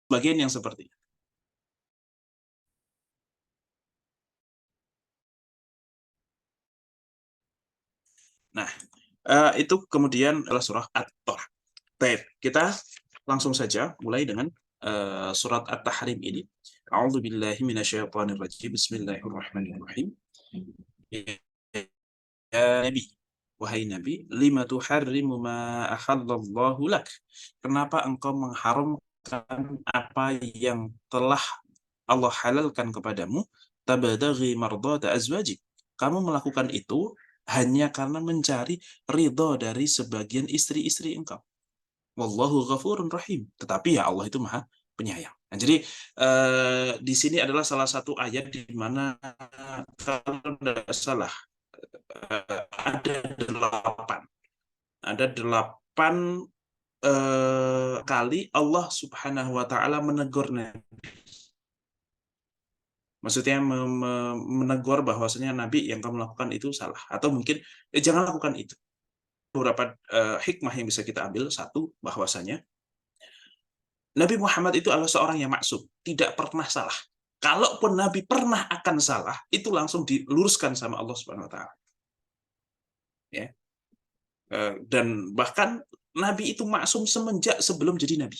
bagian yang seperti itu. Nah, itu kemudian adalah surah At-Tolak. Baik, kita langsung saja mulai dengan surat At-Tahrim ini. A'udzu billahi minasyaitonir rajim. Bismillahirrahmanirrahim. Ya Nabi, wahai Nabi, lima tuharrimu ma ahallallahu lak. Kenapa engkau mengharamkan apa yang telah Allah halalkan kepadamu? Tabadaghi mardata azwajik. Kamu melakukan itu hanya karena mencari ridho dari sebagian istri-istri engkau. Wallahu ghafurun rahim. Tetapi ya Allah itu maha penyayang. Nah, jadi di sini adalah salah satu ayat di mana kalau tidak salah ada delapan. Ada delapan kali Allah Subhanahu wa Ta'ala menegur Nabi. Maksudnya menegur bahwasanya Nabi yang kamu lakukan itu salah, atau mungkin jangan lakukan itu. Beberapa hikmah yang bisa kita ambil. Satu, bahwasanya Nabi Muhammad itu adalah seorang yang maksum, tidak pernah salah. Kalaupun Nabi pernah akan salah, itu langsung diluruskan sama Allah Subhanahu Wa Ta'ala. Ya. Dan bahkan Nabi itu maksum semenjak sebelum jadi Nabi.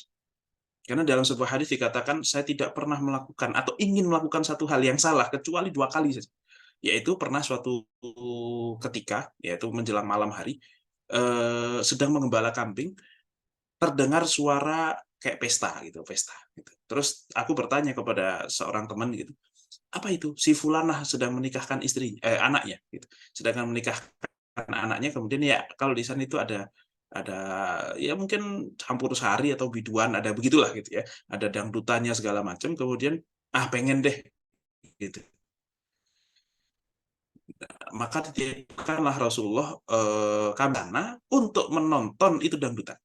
Karena dalam sebuah hadis dikatakan, saya tidak pernah melakukan atau ingin melakukan satu hal yang salah kecuali dua kali saja. Yaitu pernah suatu ketika, yaitu menjelang malam hari, sedang mengembala kambing, terdengar suara kayak pesta gitu, pesta. Gitu. Terus aku bertanya kepada seorang teman gitu, apa itu? Si Fulanah sedang menikahkan anaknya, gitu. Sedangkan menikahkan anaknya, kemudian ya kalau di sana itu ada ya mungkin campur sari atau biduan, ada begitulah gitu ya, ada dangdutannya segala macam, kemudian pengen deh gitu, maka dititipkanlah Rasulullah karena untuk menonton itu dangdutan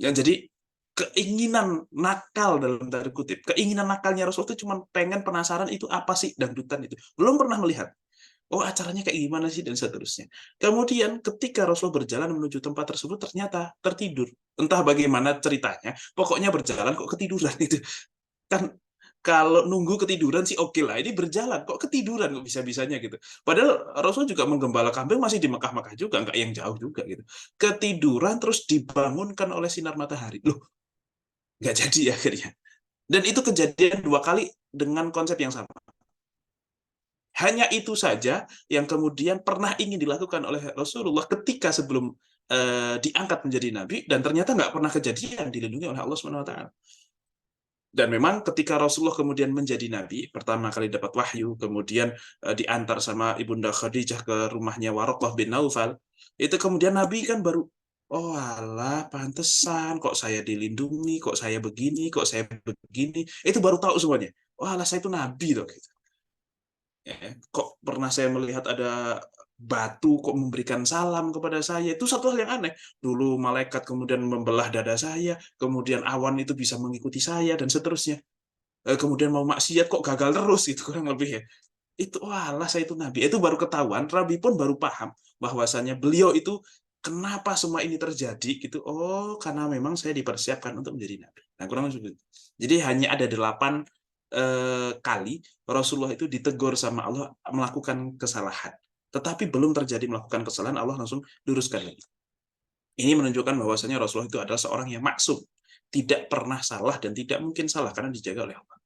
ya. Jadi keinginan nakal, dalam tanda kutip, keinginan nakalnya Rasul itu cuma pengen, penasaran itu apa sih dangdutan itu, belum pernah melihat. Oh, acaranya kayak gimana sih, dan seterusnya. Kemudian ketika Rasul berjalan menuju tempat tersebut, ternyata tertidur. Entah bagaimana ceritanya, pokoknya berjalan kok ketiduran itu. Kan kalau nunggu ketiduran sih oke lah, ini berjalan kok ketiduran, kok bisa-bisanya gitu. Padahal Rasul juga menggembala kambing masih di Mekah-Mekah juga, nggak yang jauh juga gitu. Ketiduran terus dibangunkan oleh sinar matahari. Loh, nggak jadi akhirnya. Dan itu kejadian dua kali dengan konsep yang sama. Hanya itu saja yang kemudian pernah ingin dilakukan oleh Rasulullah ketika sebelum diangkat menjadi nabi, dan ternyata nggak pernah kejadian, dilindungi oleh Allah Subhanahu wa Ta'ala. Dan memang ketika Rasulullah kemudian menjadi nabi, pertama kali dapat wahyu, kemudian diantar sama Ibunda Khadijah ke rumahnya Waraqah bin Naufal, itu kemudian nabi kan baru, oh alah, pantesan kok saya dilindungi, kok saya begini, kok saya begini. Itu baru tahu semuanya. Oh alah, saya itu nabi loh gitu. Ya, kok pernah saya melihat ada batu kok memberikan salam kepada saya. Itu satu hal yang aneh. Dulu malaikat kemudian membelah dada saya, kemudian awan itu bisa mengikuti saya, dan seterusnya. Kemudian mau maksiat kok gagal terus, itu kurang lebih ya. Itu walah, saya itu nabi. Itu baru ketahuan, Nabi pun baru paham bahwasanya beliau itu kenapa semua ini terjadi gitu. Oh, karena memang saya dipersiapkan untuk menjadi nabi. Nah, kurang lebih begitu. Jadi hanya ada 8 kali Rasulullah itu ditegur sama Allah melakukan kesalahan. Tetapi belum terjadi melakukan kesalahan, Allah langsung luruskan lagi. Ini menunjukkan bahwasanya Rasulullah itu adalah seorang yang maksum, tidak pernah salah dan tidak mungkin salah karena dijaga oleh Allah.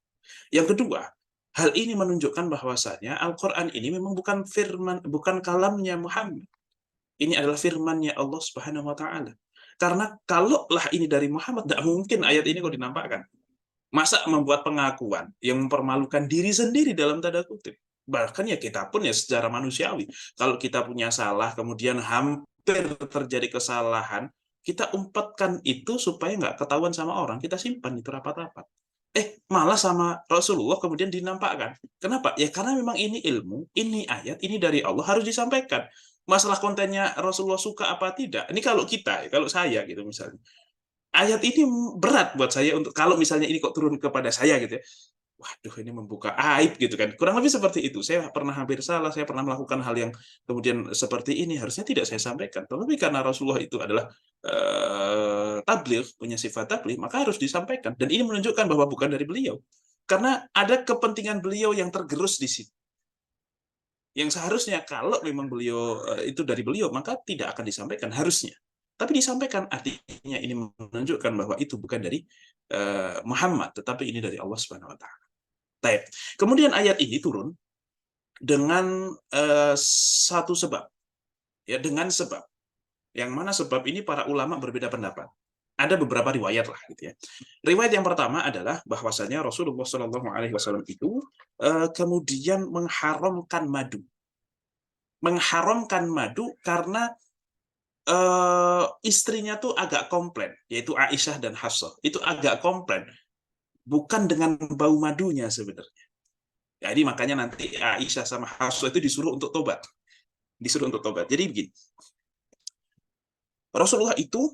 Yang kedua, hal ini menunjukkan bahwasanya Al-Quran ini memang bukan bukan kalamnya Muhammad. Ini adalah firmannya Allah Subhanahu wa Ta'ala. Karena kalaulah ini dari Muhammad, tidak mungkin ayat ini kok dinampakkan. Masa membuat pengakuan yang mempermalukan diri sendiri dalam tanda kutip. Bahkan ya kita pun ya secara manusiawi, kalau kita punya salah, kemudian hampir terjadi kesalahan, kita umpatkan itu supaya nggak ketahuan sama orang, kita simpan itu rapat-rapat. Malah sama Rasulullah kemudian dinampakkan. Kenapa? Ya karena memang ini ilmu, ini ayat, ini dari Allah, harus disampaikan. Masalah kontennya Rasulullah suka apa tidak, ini kalau kita, kalau saya gitu misalnya, ayat ini berat buat saya untuk, kalau misalnya ini kok turun kepada saya gitu ya, waduh ini membuka aib gitu kan. Kurang lebih seperti itu. Saya pernah hampir salah, saya pernah melakukan hal yang kemudian seperti ini, harusnya tidak saya sampaikan. Tetapi karena Rasulullah itu adalah tabligh, punya sifat tabligh, maka harus disampaikan. Dan ini menunjukkan bahwa bukan dari beliau. Karena ada kepentingan beliau yang tergerus di situ. Yang seharusnya kalau memang beliau itu dari beliau, maka tidak akan disampaikan harusnya. Tapi disampaikan, artinya ini menunjukkan bahwa itu bukan dari Muhammad, tetapi ini dari Allah Subhanahu wa taala. Baik. Kemudian ayat ini turun dengan satu sebab, ya, dengan sebab. Yang mana sebab ini para ulama berbeda pendapat. Ada beberapa riwayat lah, gitu ya. Riwayat yang pertama adalah bahwasanya Rasulullah SAW itu kemudian mengharamkan madu karena istrinya tuh agak komplain, yaitu Aisyah dan Hafsah. Itu agak komplain, bukan dengan bau madunya sebenarnya. Jadi makanya nanti Aisyah sama Hafsah itu disuruh untuk tobat. Jadi begini, Rasulullah itu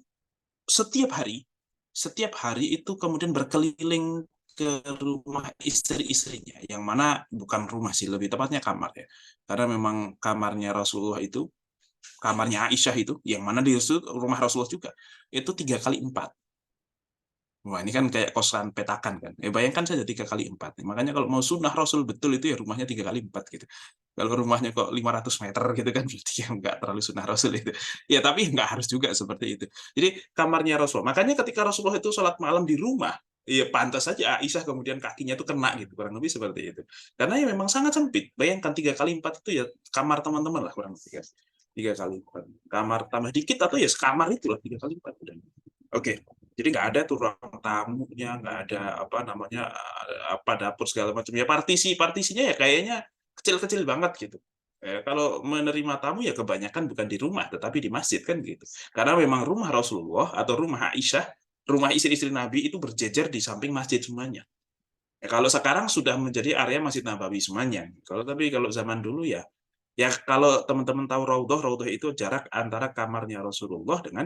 setiap hari itu kemudian berkeliling ke rumah istri-istrinya, yang mana bukan rumah sih, lebih tepatnya kamar ya. Karena memang kamarnya Rasulullah itu, kamarnya Aisyah itu, yang mana di rumah Rasulullah juga, itu 3x4. Wah, ini kan kayak kosan petakan kan. Bayangkan saja 3x4. Makanya kalau mau sunnah Rasul betul itu ya rumahnya 3x4 gitu. Kalau rumahnya kok 500 meter gitu kan berarti ya nggak terlalu sunnah Rasul itu. Ya tapi nggak harus juga seperti itu. Jadi kamarnya Rasul. Makanya ketika Rasulullah itu sholat malam di rumah, ya pantas saja Aisyah kemudian kakinya itu kena gitu. Kurang lebih seperti itu. Karena ya memang sangat sempit. Bayangkan 3x4 itu ya kamar teman-teman lah kurang lebih kan. 3x4. Kamar tambah dikit atau ya sekamar itulah 3x4. Oke. Jadi nggak ada tuh ruang tamunya, nggak ada apa namanya apa dapur segala macam. Ya partisinya ya kayaknya kecil-kecil banget gitu. Kalau menerima tamu ya kebanyakan bukan di rumah, tetapi di masjid kan gitu. Karena memang rumah Rasulullah atau rumah Aisyah, rumah istri-istri Nabi itu berjejer di samping masjid semuanya. Ya, kalau sekarang sudah menjadi area Masjid Nabawi semuanya. Kalau zaman dulu ya, ya kalau teman-teman tahu Raudhah itu jarak antara kamarnya Rasulullah dengan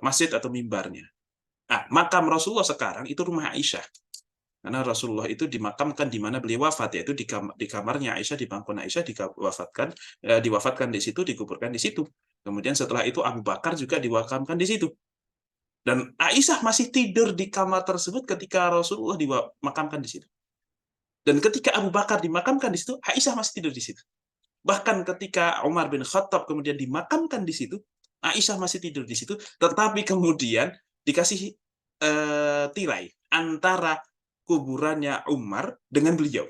masjid atau mimbarnya. Nah, makam Rasulullah sekarang itu rumah Aisyah. Karena Rasulullah itu dimakamkan di mana beliau wafat, yaitu di kamarnya Aisyah, di bangkun Aisyah diwafatkan di situ, dikuburkan di situ. Kemudian setelah itu Abu Bakar juga diwakamkan di situ. Dan Aisyah masih tidur di kamar tersebut ketika Rasulullah dimakamkan di situ. Dan ketika Abu Bakar dimakamkan di situ, Aisyah masih tidur di situ. Bahkan ketika Umar bin Khattab kemudian dimakamkan di situ, Aisyah masih tidur di situ, tetapi kemudian dikasih tirai antara kuburannya Umar dengan beliau.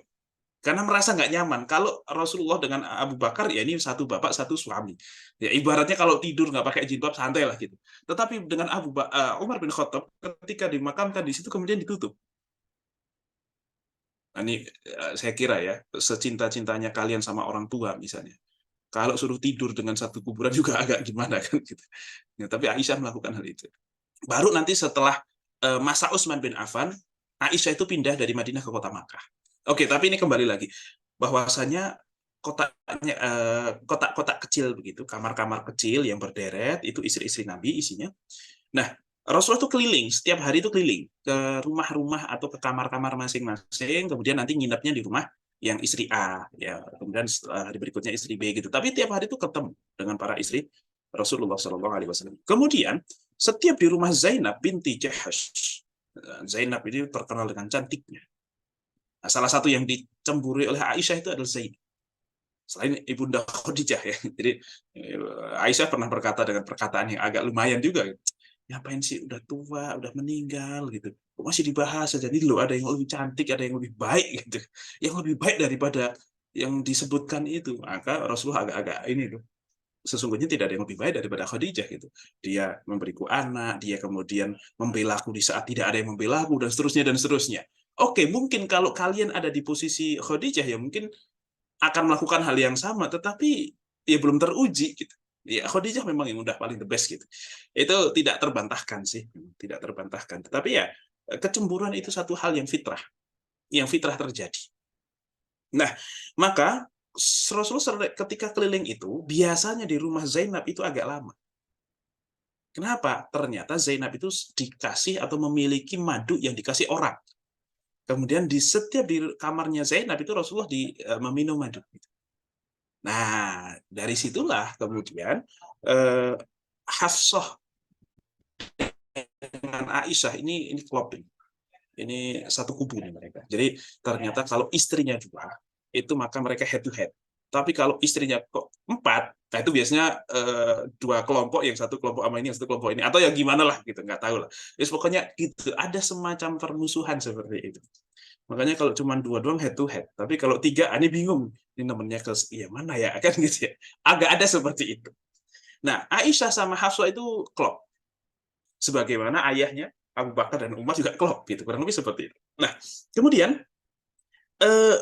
Karena merasa nggak nyaman. Kalau Rasulullah dengan Abu Bakar, ya ini satu bapak, satu suami. Ya, ibaratnya kalau tidur nggak pakai jilbab, santai lah gitu. Tetapi dengan Umar bin Khattab, ketika dimakamkan di situ, kemudian ditutup. Nah, ini saya kira ya, secinta-cintanya kalian sama orang tua misalnya. Kalau suruh tidur dengan satu kuburan juga agak gimana kan gitu. Ya, tapi Aisyah melakukan hal itu. Baru nanti setelah masa Utsman bin Affan, Aisyah itu pindah dari Madinah ke kota Makkah. Oke, tapi ini kembali lagi bahwasanya kotaknya kotak-kotak kecil begitu, kamar-kamar kecil yang berderet itu istri-istri Nabi isinya. Nah, Rasulullah itu keliling, setiap hari itu keliling ke rumah-rumah atau ke kamar-kamar masing-masing, kemudian nanti nginepnya di rumah yang istri A, ya, kemudian hari berikutnya istri B gitu. Tapi tiap hari itu ketemu dengan para istri Rasulullah SAW. Kemudian setiap di rumah Zainab binti Jahash, Zainab ini terkenal dengan cantiknya. Nah, salah satu yang dicemburi oleh Aisyah itu adalah Zainab. Selain ibunda Khadijah ya. Jadi Aisyah pernah berkata dengan perkataan yang agak lumayan juga. Ngapain sih udah tua, udah meninggal gitu. Kok masih dibahas aja. Ini loh ada yang lebih cantik, ada yang lebih baik gitu. Yang lebih baik daripada yang disebutkan itu. Maka Rasulullah agak-agak ini tuh. Sesungguhnya tidak ada yang lebih baik daripada Khadijah gitu. Dia memberiku anak, dia kemudian membela aku di saat tidak ada yang membela aku, dan seterusnya dan seterusnya. Oke, mungkin kalau kalian ada di posisi Khadijah ya mungkin akan melakukan hal yang sama, tetapi ya belum teruji gitu. Ya Khadijah memang yang udah paling the best gitu. Itu tidak terbantahkan sih, tidak terbantahkan. Tetapi ya kecemburuan itu satu hal yang fitrah terjadi. Nah, maka Rasulullah ketika keliling itu biasanya di rumah Zainab itu agak lama. Kenapa? Ternyata Zainab itu dikasih atau memiliki madu yang dikasih orang. Kemudian di setiap di kamarnya Zainab itu Rasulullah meminum madu. Nah, dari situlah kemudian Hafsah dengan Aisyah ini klop ini satu kubu nih mereka. Jadi ternyata kalau istrinya dua itu maka mereka head to head. Tapi kalau istrinya kok empat, nah itu biasanya dua kelompok, yang satu kelompok sama ini, yang satu kelompok ini, atau ya gimana lah gitu, nggak tahu lah. Terus pokoknya gitu, ada semacam permusuhan seperti itu. Makanya kalau cuma dua doang head to head, tapi kalau tiga, ini bingung, ini namanya ke ya mana ya kan gitu ya. Agak ada seperti itu. Nah, Aisyah sama Hafsah itu klop. Sebagaimana ayahnya Abu Bakar dan Umar juga klop gitu, kurang lebih seperti itu. Nah, kemudian eh,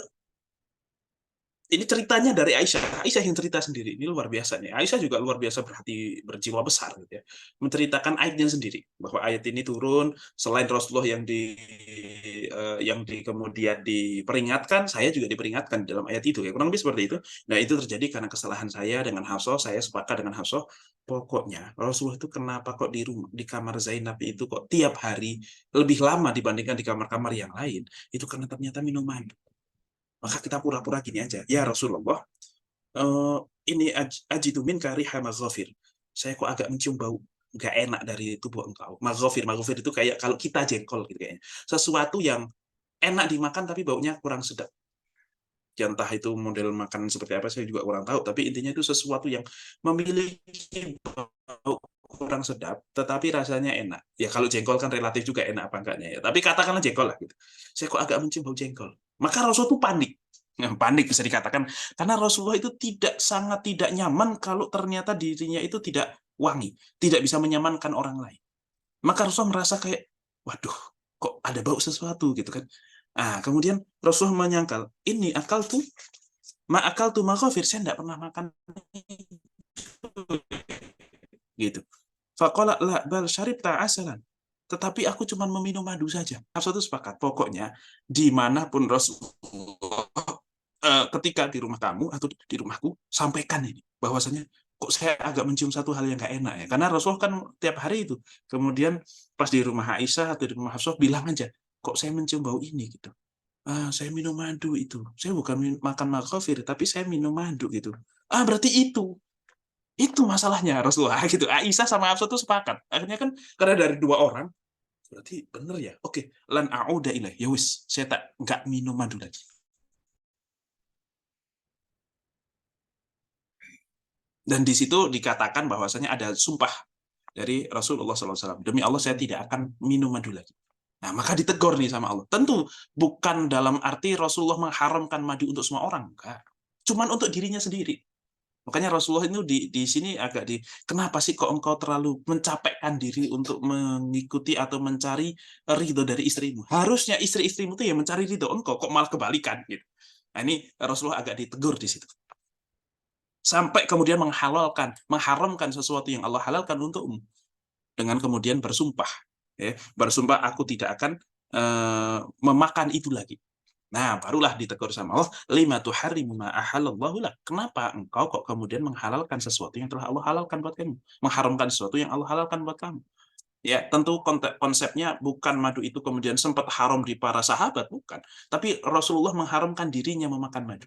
ini ceritanya dari Aisyah. Aisyah yang cerita sendiri. Ini luar biasa nih. Aisyah juga luar biasa berjiwa besar gitu ya. Menceritakan ayatnya sendiri bahwa ayat ini turun selain Rasulullah yang kemudian diperingatkan, saya juga diperingatkan dalam ayat itu ya. Kurang lebih seperti itu. Nah, itu terjadi karena kesalahan saya dengan Hafsah, saya sepakat dengan Hafsah. Pokoknya Rasulullah itu kenapa kok di kamar Zainab itu kok tiap hari lebih lama dibandingkan di kamar-kamar yang lain? Itu karena ternyata minuman. Maka kita pura-pura gini aja, ya Rasulullah, eh, ini ajidu min kariha maghafir. Saya kok agak mencium bau nggak enak dari tubuh engkau. Maghafir itu kayak kalau kita jengkol gitu kayaknya. Sesuatu yang enak dimakan tapi baunya kurang sedap. Ya, entah itu model makanan seperti apa saya juga kurang tahu, tapi intinya itu sesuatu yang memiliki bau kurang sedap tetapi rasanya enak. Ya kalau jengkol kan relatif juga enak apa enggaknya ya. Tapi katakanlah jengkol lah gitu. Saya kok agak mencium bau jengkol. Maka Rasul itu panik. Nah, panik bisa dikatakan karena Rasulullah itu sangat tidak nyaman kalau ternyata dirinya itu tidak wangi, tidak bisa menyamankan orang lain. Maka Rasulullah merasa kayak, waduh, kok ada bau sesuatu gitu kan. Ah, kemudian Rasulullah menyangkal, ini akal tuh maghfir, saya tidak pernah makan gitu. Faqala la bal syaribta asalan. Tetapi aku cuma meminum madu saja. Hafsah itu sepakat. Pokoknya dimanapun Rasulullah ketika di rumah kamu atau di rumahku, sampaikan ini bahwasanya kok saya agak mencium satu hal yang nggak enak ya. Karena Rasulullah kan tiap hari itu. Kemudian pas di rumah Aisyah atau di rumah Hafsah bilang aja, kok saya mencium bau ini gitu. Ah, saya minum madu itu. Saya bukan makan maghfir, tapi saya minum madu gitu. Ah, berarti itu. Itu masalahnya Rasulullah gitu. Aisyah sama Hafsah itu sepakat. Akhirnya kan karena dari dua orang, berarti bener ya. Oke, lan a'uda ilaih. Ya wis, saya tak nggak minum madu lagi. Dan di situ dikatakan bahwasanya ada sumpah dari Rasulullah SAW. Demi Allah saya tidak akan minum madu lagi. Nah, maka ditegur nih sama Allah. Tentu bukan dalam arti Rasulullah mengharamkan madu untuk semua orang. Enggak. Cuman untuk dirinya sendiri. Makanya Rasulullah itu di sini agak kenapa sih kok engkau terlalu mencapekkan diri untuk mengikuti atau mencari ridho dari istrimu? Harusnya istri-istrimu itu yang mencari ridho engkau, kok malah kebalikan gitu. Nah, ini Rasulullah agak ditegur di situ. Sampai kemudian mengharamkan sesuatu yang Allah halalkan untukmu dengan kemudian bersumpah, ya, bersumpah aku tidak akan memakan itu lagi. Nah, barulah ditegur sama Allah, lima tuharrimu ma ahallallahu lak. Kenapa engkau kok kemudian menghalalkan sesuatu yang telah Allah halalkan buat kamu? Mengharamkan sesuatu yang Allah halalkan buat kamu. Ya, tentu konsepnya bukan madu itu kemudian sempat haram di para sahabat, bukan. Tapi Rasulullah mengharamkan dirinya memakan madu.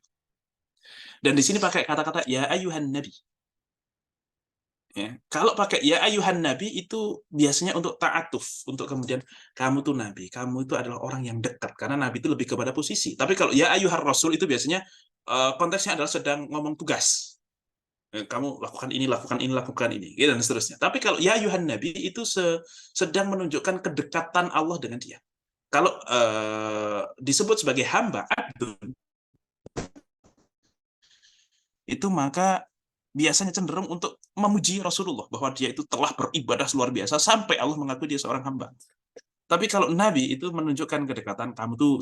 Dan di sini pakai kata-kata ya ayuhan nabi. Ya. Kalau pakai ya ayuhan nabi itu biasanya untuk ta'atuf, untuk kemudian kamu tuh nabi, kamu itu adalah orang yang dekat karena nabi itu lebih kepada posisi. Tapi kalau ya ayuhar rasul itu biasanya konteksnya adalah sedang ngomong tugas. Kamu lakukan ini, lakukan ini, lakukan ini, gitu, dan seterusnya. Tapi kalau ya ayuhan nabi itu sedang menunjukkan kedekatan Allah dengan dia. Kalau disebut sebagai hamba, abdun, itu maka biasanya cenderung untuk memuji Rasulullah bahwa dia itu telah beribadah luar biasa sampai Allah mengakui dia seorang hamba. Tapi kalau Nabi itu menunjukkan kedekatan, kamu tuh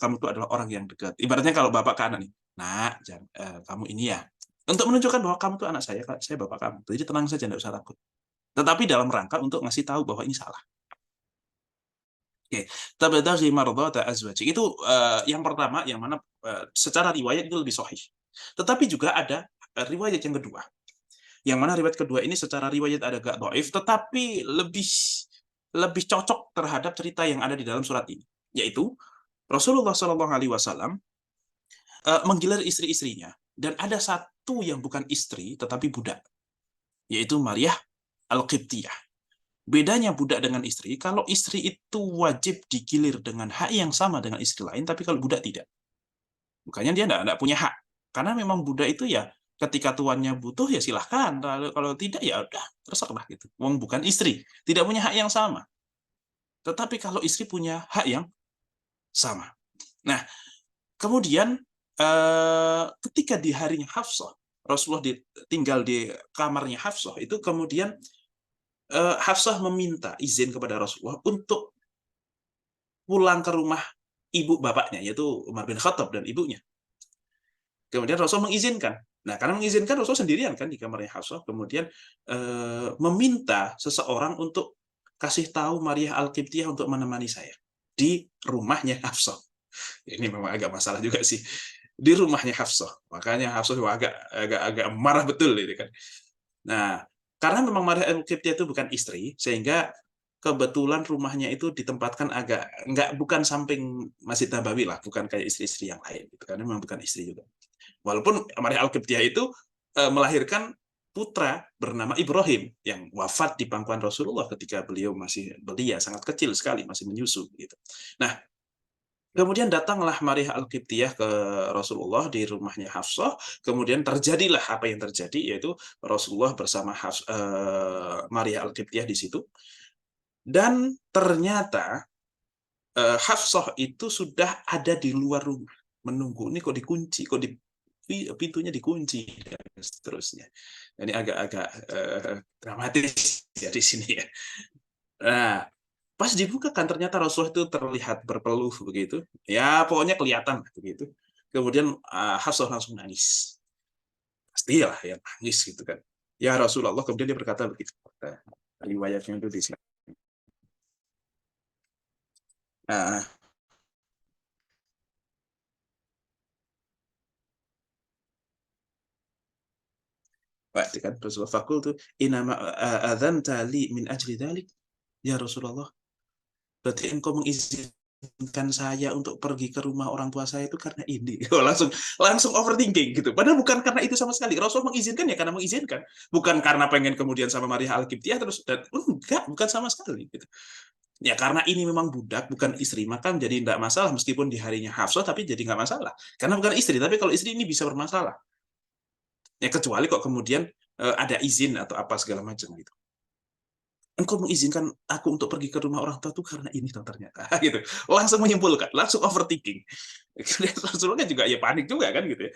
kamu tuh adalah orang yang dekat. Ibaratnya kalau bapak ke anak nih, nah, kamu ini ya, untuk menunjukkan bahwa kamu tuh anak saya bapak kamu. Jadi tenang saja, tidak usah takut. Tetapi dalam rangka untuk ngasih tahu bahwa ini salah. Oke, tabadaghi mardhata azwajik itu yang pertama, yang mana secara riwayat itu lebih sahih. Tetapi juga ada riwayat yang kedua. Yang mana riwayat kedua ini secara riwayat ada agak dhaif, tetapi lebih cocok terhadap cerita yang ada di dalam surat ini. Yaitu, Rasulullah Shallallahu Alaihi Wasallam menggilir istri-istrinya, dan ada satu yang bukan istri tetapi budak, yaitu Maryah Al-Qibtiyah. Bedanya budak dengan istri, kalau istri itu wajib digilir dengan hak yang sama dengan istri lain, tapi kalau budak tidak. Bukannya dia enggak punya hak. Karena memang budak itu ya ketika tuannya butuh ya silahkan. Kalau tidak ya udah terserah gitu. Wong bukan istri, tidak punya hak yang sama. Tetapi kalau istri punya hak yang sama. Nah, kemudian ketika di harinya Hafsah, Rasulullah tinggal di kamarnya Hafsah, itu kemudian Hafsah meminta izin kepada Rasulullah untuk pulang ke rumah ibu bapaknya, yaitu Umar bin Khattab dan ibunya. Kemudian Rasul mengizinkan. Nah, karena mengizinkan, Rasul sendirian kan di kamarnya Hafsah, kemudian meminta seseorang untuk kasih tahu Maryah Al-Qibtiyah untuk menemani saya di rumahnya Hafsah. Ini memang agak masalah juga sih, di rumahnya Hafsah. Makanya Hafsah agak marah betul ini kan. Nah, karena memang Maryah Al-Qibtiyah itu bukan istri, sehingga kebetulan rumahnya itu ditempatkan agak bukan samping Masjid Nabawi lah, bukan kayak istri-istri yang lain gitu, karena memang bukan istri juga. Walaupun Maryah Al-Qibtiyah itu melahirkan putra bernama Ibrahim yang wafat di pangkuan Rasulullah ketika beliau masih belia, sangat kecil sekali, masih menyusu gitu. Nah, kemudian datanglah Maryah Al-Qibtiyah ke Rasulullah di rumahnya Hafsah. Kemudian terjadilah apa yang terjadi, yaitu Rasulullah bersama Maryah Al-Qibtiyah di situ. Dan ternyata Hafsah itu sudah ada di luar rumah menunggu. Ini kok dikunci, kok pintunya dikunci dan seterusnya. Ini agak-agak dramatis ya di sini ya. Nah, pas dibuka kan ternyata Rasulullah itu terlihat berpeluh begitu. Ya pokoknya kelihatan begitu. Kemudian Hafsah langsung nangis. Pastilah ya nangis gitu kan. Ya Rasulullah, kemudian dia berkata begitu. Riwayatnya itu di sini. Nah, waktu kan Rasulullah fakul tuh inama adzan tali min ajli dalik, ya Rasulullah, berarti engkau mengizinkan saya untuk pergi ke rumah orang tua saya itu karena ini. langsung overthinking gitu, padahal bukan karena itu sama sekali. Rasul mengizinkan ya karena mengizinkan, bukan karena pengen kemudian sama Maria Al-Qibtiyah terus, dan enggak, bukan sama sekali gitu. Ya karena ini memang budak bukan istri, maka jadi tidak masalah meskipun di harinya Hafsah, tapi jadi nggak masalah karena bukan istri. Tapi kalau istri ini bisa bermasalah ya, kecuali kok kemudian ada izin atau apa segala macam gitu. Engkau mengizinkan aku untuk pergi ke rumah orang tua itu karena ini ternyata gitu. Langsung menyimpulkan, langsung overthinking. Rasulullah juga ya panik juga kan gitu ya.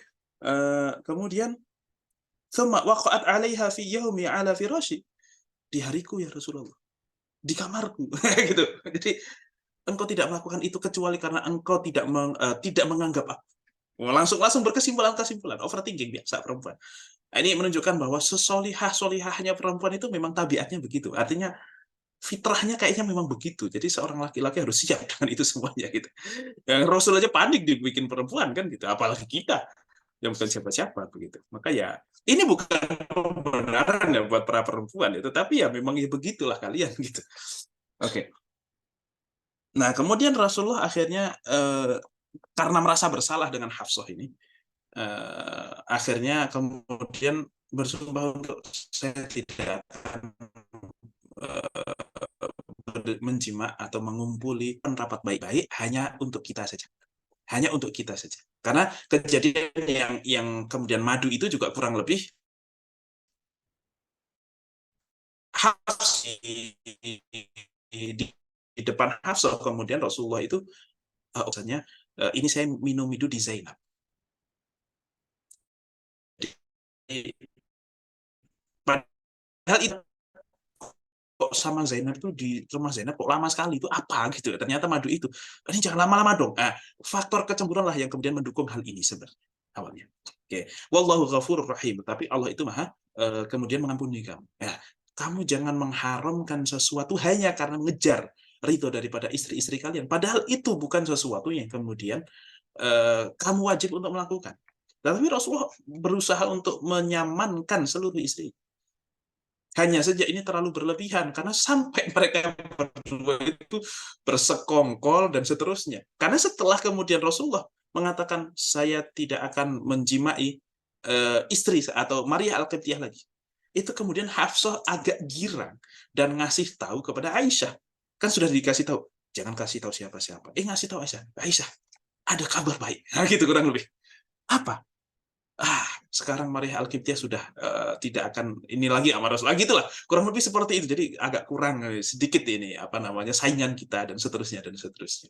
Kemudian thumma waqa'at 'alaiha fi yaumi 'ala firashi. Di hariku ya Rasulullah, di kamarku gitu. Jadi engkau tidak melakukan itu kecuali karena engkau tidak menganggap aku. Langsung berkesimpulan overthinking biasa perempuan. Nah, ini menunjukkan bahwa sesolihah-solihahnya perempuan itu memang tabiatnya begitu. Artinya fitrahnya kayaknya memang begitu. Jadi seorang laki-laki harus siap dengan itu semuanya gitu. Yang Rasul aja panik dibikin perempuan kan gitu, apalagi kita yang bukan siapa-siapa begitu. Maka ya ini bukan pembenaran ya buat para perempuan ya, tetapi ya memang ya begitulah kalian gitu. Oke. Nah, kemudian Rasulullah akhirnya karena merasa bersalah dengan Hafsah ini, akhirnya kemudian bersumpah untuk saya tidak akan menjima atau mengumpuli rapat baik-baik hanya untuk kita saja. Hanya untuk kita saja. Karena kejadian yang kemudian madu itu juga kurang lebih Hafsah di depan Hafsah, kemudian Rasulullah itu misalnya ini saya minum itu di Zainab. Padahal itu kok sama Zainab itu di rumah Zainab kok lama sekali, itu apa gitu. Ternyata madu itu. Ini jangan lama-lama dong. Nah, faktor kecemburuan lah yang kemudian mendukung hal ini sebenarnya awalnya. Oke, wallahu ghafurur rahim. Tapi Allah itu maha kemudian mengampuni kamu. Ya, kamu jangan mengharamkan sesuatu hanya karena mengejar ridho daripada istri-istri kalian. Padahal itu bukan sesuatu yang kemudian kamu wajib untuk melakukan. Tapi Rasulullah berusaha untuk menyamankan seluruh istri. Hanya saja ini terlalu berlebihan karena sampai mereka berdua itu bersekongkol dan seterusnya. Karena setelah kemudian Rasulullah mengatakan saya tidak akan menjimai istri atau Maria Al-Qibtiyah lagi. Itu kemudian Hafsah agak girang dan ngasih tahu kepada Aisyah. Kan sudah dikasih tahu, jangan kasih tahu siapa-siapa. Ngasih tahu Aisyah, Aisyah, ada kabar baik. Nah, gitu kurang lebih. Apa? Sekarang Maria Al-Qibtiyah sudah tidak akan ini lagi sama Rasulullah. Gitulah, kurang lebih seperti itu. Jadi agak kurang sedikit ini apa namanya saingan kita dan seterusnya dan seterusnya.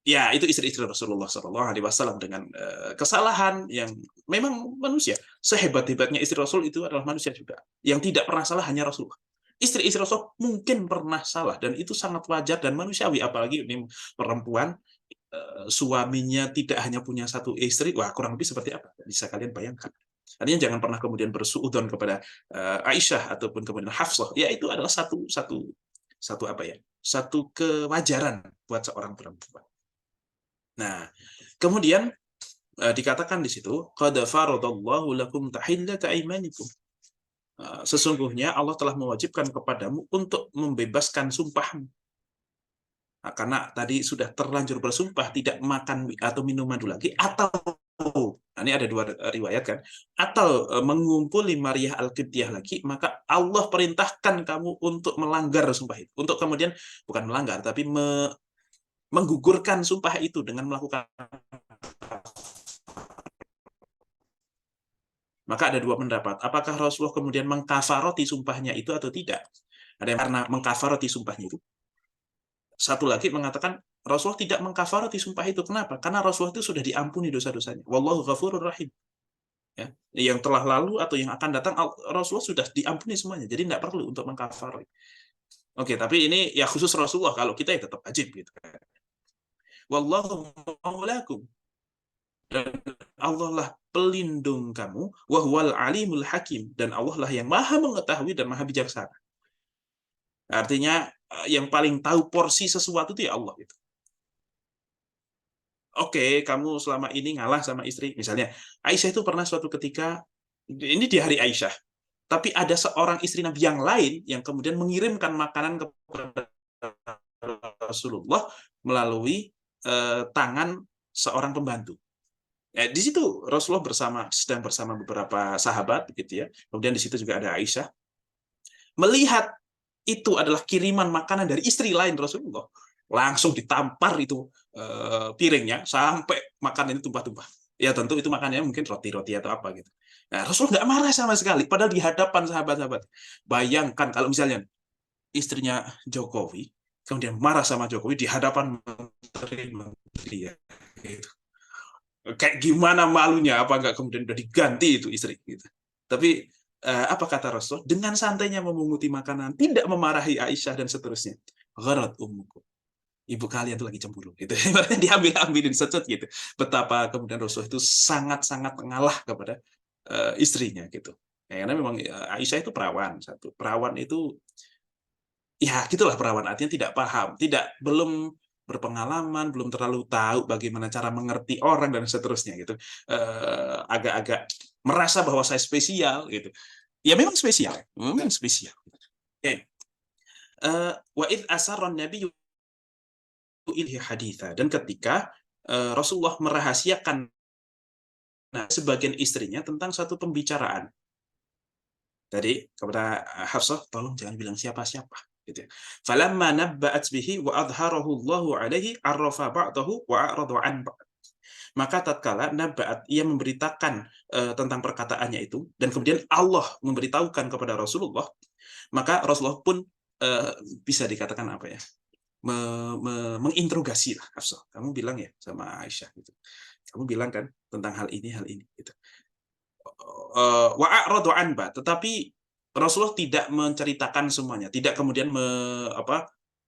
Ya, itu istri-istri Rasulullah SAW dengan kesalahan yang memang manusia. Sehebat-hebatnya istri Rasul itu adalah manusia juga. Yang tidak pernah salah hanya Rasulullah. Istri-istri Rasul mungkin pernah salah dan itu sangat wajar dan manusiawi, apalagi ini perempuan suaminya tidak hanya punya satu istri, wah kurang lebih seperti apa? Bisa kalian bayangkan. Artinya jangan pernah kemudian bersuudzon kepada Aisyah ataupun kemudian Hafsah. Ya itu adalah satu apa ya? Satu kewajaran buat seorang perempuan. Nah, kemudian dikatakan di situ, qad faradallahu lakum tahillata aymanikum. Sesungguhnya Allah telah mewajibkan kepadamu untuk membebaskan sumpahmu. Nah, karena tadi sudah terlanjur bersumpah tidak makan atau minum madu lagi, atau nah ini ada dua riwayat kan, atau mengumpuli Maria Al-Qibtiyah lagi, maka Allah perintahkan kamu untuk melanggar sumpah itu. Untuk kemudian bukan melanggar, tapi menggugurkan sumpah itu dengan melakukan. Maka ada dua pendapat. Apakah Rasulullah kemudian mengkafaroti sumpahnya itu atau tidak? Ada yang karena mengkafaroti sumpahnya itu. Satu lagi mengatakan Rasulullah tidak mengkafaroti sumpah itu. Kenapa? Karena Rasulullah itu sudah diampuni dosa-dosanya. Wallahu ghafurur rahim. Ya, yang telah lalu atau yang akan datang Rasulullah sudah diampuni semuanya. Jadi tidak perlu untuk mengkafaroti. Oke, tapi ini ya khusus Rasulullah. Kalau kita ya tetap wajib gitu kan. Wallahu maulakum. Dan Allah lah pelindung kamu, wahwal alimul hakim, dan Allah lah yang maha mengetahui dan maha bijaksana. Artinya yang paling tahu porsi sesuatu itu ya Allah itu. Oke, kamu selama ini ngalah sama istri, misalnya Aisyah itu pernah suatu ketika, ini di hari Aisyah, tapi ada seorang istri Nabi yang lain yang kemudian mengirimkan makanan kepada Rasulullah melalui tangan seorang pembantu. Ya, di situ Rasulullah sedang bersama beberapa sahabat, gitu ya. Kemudian di situ juga ada Aisyah. Melihat itu adalah kiriman makanan dari istri lain Rasulullah, langsung ditampar itu piringnya sampai makanan ini tumpah-tumpah. Ya tentu itu makanannya mungkin roti-roti atau apa gitu. Nah, Rasulullah nggak marah sama sekali, padahal di hadapan sahabat-sahabat. Bayangkan kalau misalnya istrinya Jokowi, kemudian marah sama Jokowi di hadapan menteri-menteri ya. Gitu. Kayak gimana malunya, apa nggak kemudian udah diganti itu istri gitu. Tapi apa kata Rasul? Dengan santainya memunguti makanan, tidak memarahi Aisyah dan seterusnya. Gharat ummukum. Ibu kalian tuh lagi cemburu gitu. Ibaratnya diambil-ambilin secet gitu. Betapa kemudian Rasul itu sangat-sangat mengalah kepada istrinya gitu. Ya, karena memang Aisyah itu perawan satu. Perawan itu ya gitulah perawan, artinya tidak paham, belum berpengalaman, belum terlalu tahu bagaimana cara mengerti orang dan seterusnya gitu. Agak-agak merasa bahwa saya spesial gitu. Ya memang spesial, memang spesial. Okay. Wa id asarran nabiyyu ilhi haditha, dan ketika Rasulullah merahasiakan sebagian istrinya tentang satu pembicaraan. Tadi kepada Hafsah, tolong jangan bilang siapa-siapa. Gitu. Falamma nabba'at bihi wa adharahu Allahu alaihi arrafa ba'dahu wa a'rada an ba'd. Maka tatkala nabba'at, ia memberitakan tentang perkataannya itu, dan kemudian Allah memberitahukan kepada Rasulullah, maka Rasulullah pun bisa dikatakan apa ya? Menginterogasi lah Hafsah. Kamu bilang ya sama Aisyah gitu. Kamu bilang kan tentang hal ini gitu. Wa a'rada an ba'd, tetapi Rasulullah tidak menceritakan semuanya, tidak kemudian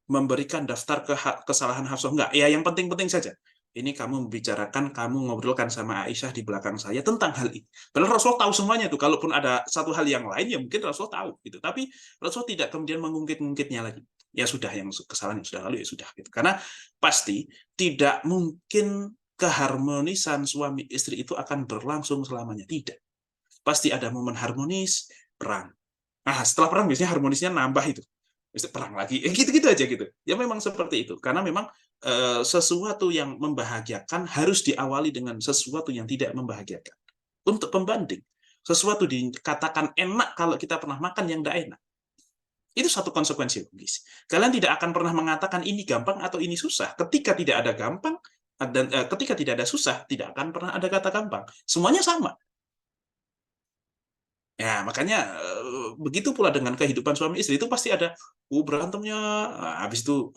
memberikan daftar kesalahan Hafsah, enggak. Ya yang penting-penting saja. Ini kamu membicarakan, kamu ngobrolkan sama Aisyah di belakang saya tentang hal ini. Padahal Rasulullah tahu semuanya itu. Kalaupun ada satu hal yang lain, ya mungkin Rasulullah tahu gitu. Tapi Rasulullah tidak kemudian mengungkit-ungkitnya lagi. Ya sudah, yang kesalahan yang sudah lalu ya sudah gitu. Karena pasti tidak mungkin keharmonisan suami istri itu akan berlangsung selamanya, tidak. Pasti ada momen harmonis, perang. Nah, setelah perang biasanya harmonisnya nambah itu. Terus perang lagi, gitu-gitu aja gitu. Ya memang seperti itu. Karena memang sesuatu yang membahagiakan harus diawali dengan sesuatu yang tidak membahagiakan. Untuk pembanding, sesuatu dikatakan enak kalau kita pernah makan yang tidak enak. Itu satu konsekuensi logis. Kalian tidak akan pernah mengatakan ini gampang atau ini susah. Ketika tidak ada gampang, dan ketika tidak ada susah, tidak akan pernah ada kata gampang. Semuanya sama. Ya, makanya begitu pula dengan kehidupan suami istri itu pasti ada berantemnya, habis itu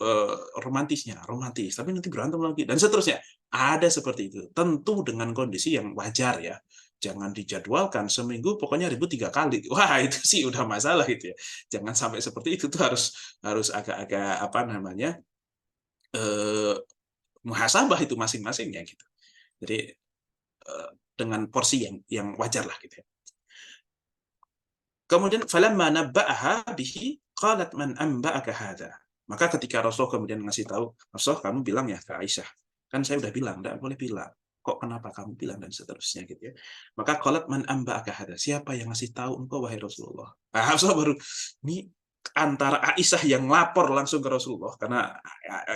romantisnya, romantis, tapi nanti berantem lagi dan seterusnya. Ada seperti itu. Tentu dengan kondisi yang wajar ya. Jangan dijadwalkan seminggu pokoknya ribut 3 kali. Wah, itu sih udah masalah gitu ya. Jangan sampai seperti itu tuh harus harus agak-agak apa namanya? eh muhasabah itu masing-masingnya gitu. Jadi dengan porsi yang wajar lah gitu ya. Kemudian falamma nabba'aha bihi qalat man anba'aka hadza. Maka ketika Rasul kemudian ngasih tahu, Rasul kamu bilang ya ke Aisyah. Kan saya udah bilang, enggak boleh bilang. Kok kenapa kamu bilang dan seterusnya gitu ya. Maka qalat man anba'aka hadza. Siapa yang ngasih tahu engkau wahai Rasulullah? Nah, Rasul baru ini antara Aisyah yang lapor langsung ke Rasulullah karena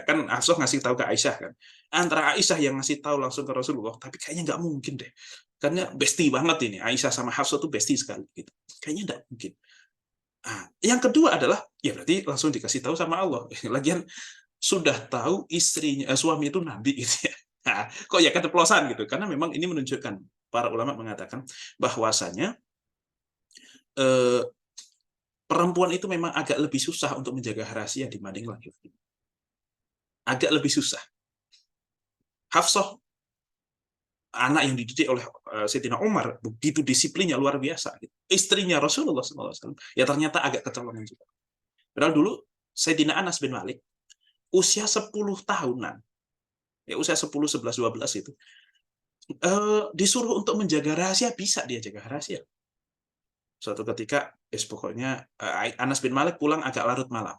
kan Rasul ngasih tahu ke Aisyah kan. Antara Aisyah yang ngasih tahu langsung ke Rasulullah, tapi kayaknya nggak mungkin deh. Karena bestie banget ini. Aisyah sama Hafsah tuh bestie sekali gitu. Kayaknya enggak mungkin. Nah, yang kedua adalah ya berarti langsung dikasih tahu sama Allah. Lagian sudah tahu istrinya suami itu nabi gitu ya. Nah, kok ya keceplosan gitu. Karena memang ini menunjukkan para ulama mengatakan bahwasanya eh, perempuan itu memang agak lebih susah untuk menjaga rahasia dibanding laki-laki. Agak lebih susah. Hafsah anak yang dididik oleh Sayyidina Umar begitu disiplinnya luar biasa. Istrinya Rasulullah SAW ya ternyata agak kecolongan juga. Padahal dulu Sayyidina Anas bin Malik usia 10 tahunan, ya usia 10, 11, 12 itu disuruh untuk menjaga rahasia, bisa dia jaga rahasia. Suatu ketika, pokoknya Anas bin Malik pulang agak larut malam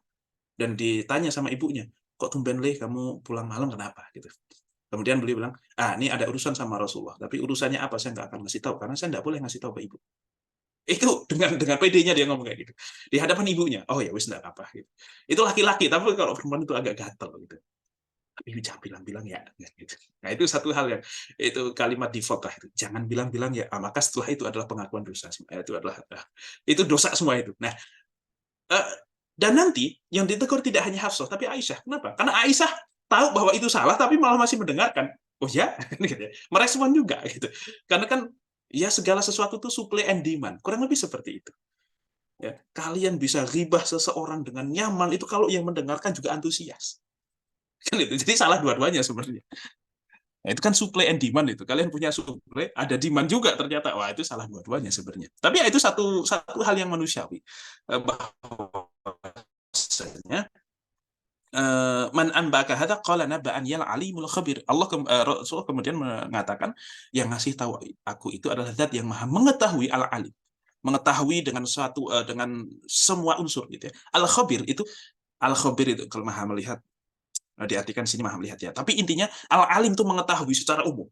dan ditanya sama ibunya, kok tumben Le kamu pulang malam kenapa? Gitu. Kemudian beliau bilang, ini ada urusan sama Rasulullah, tapi urusannya apa saya nggak akan ngasih tahu karena saya nggak boleh ngasih tahu ke ibu. Itu dengan PD-nya dia ngomong kayak gitu di hadapan ibunya. Oh ya wis nggak apa gitu. Itu laki-laki, tapi kalau perempuan itu agak gatel gitu. Tapi jangan bilang-bilang ya. Gitu. Nah itu satu hal yang itu kalimat default lah itu. Jangan bilang-bilang ya. Maka setelah itu adalah pengakuan dosa. Itu adalah itu dosa semua itu. Nah dan nanti yang ditegur tidak hanya Hafsah tapi Aisyah. Kenapa? Karena Aisyah tahu bahwa itu salah tapi malah masih mendengarkan. Oh ya, merespon juga gitu. Karena kan ya segala sesuatu itu supply and demand. Kurang lebih seperti itu. Ya, kalian bisa ribah seseorang dengan nyaman itu kalau yang mendengarkan juga antusias. Kan itu. Jadi salah dua-duanya sebenarnya. Nah, itu kan supply and demand itu. Kalian punya supply, ada demand juga ternyata. Wah, itu salah dua-duanya sebenarnya. Tapi ya itu satu hal yang manusiawi. Bahwasanya man anba'aka hadza qala naba'an yal alimul khabir. Rasulullah kemudian mengatakan yang ngasih tahu aku itu adalah zat yang maha mengetahui al-alim. Mengetahui dengan dengan semua unsur gitu ya. Al-khabir itu kalau maha melihat diartikan sini maha melihat ya. Tapi intinya al-alim itu mengetahui secara umum.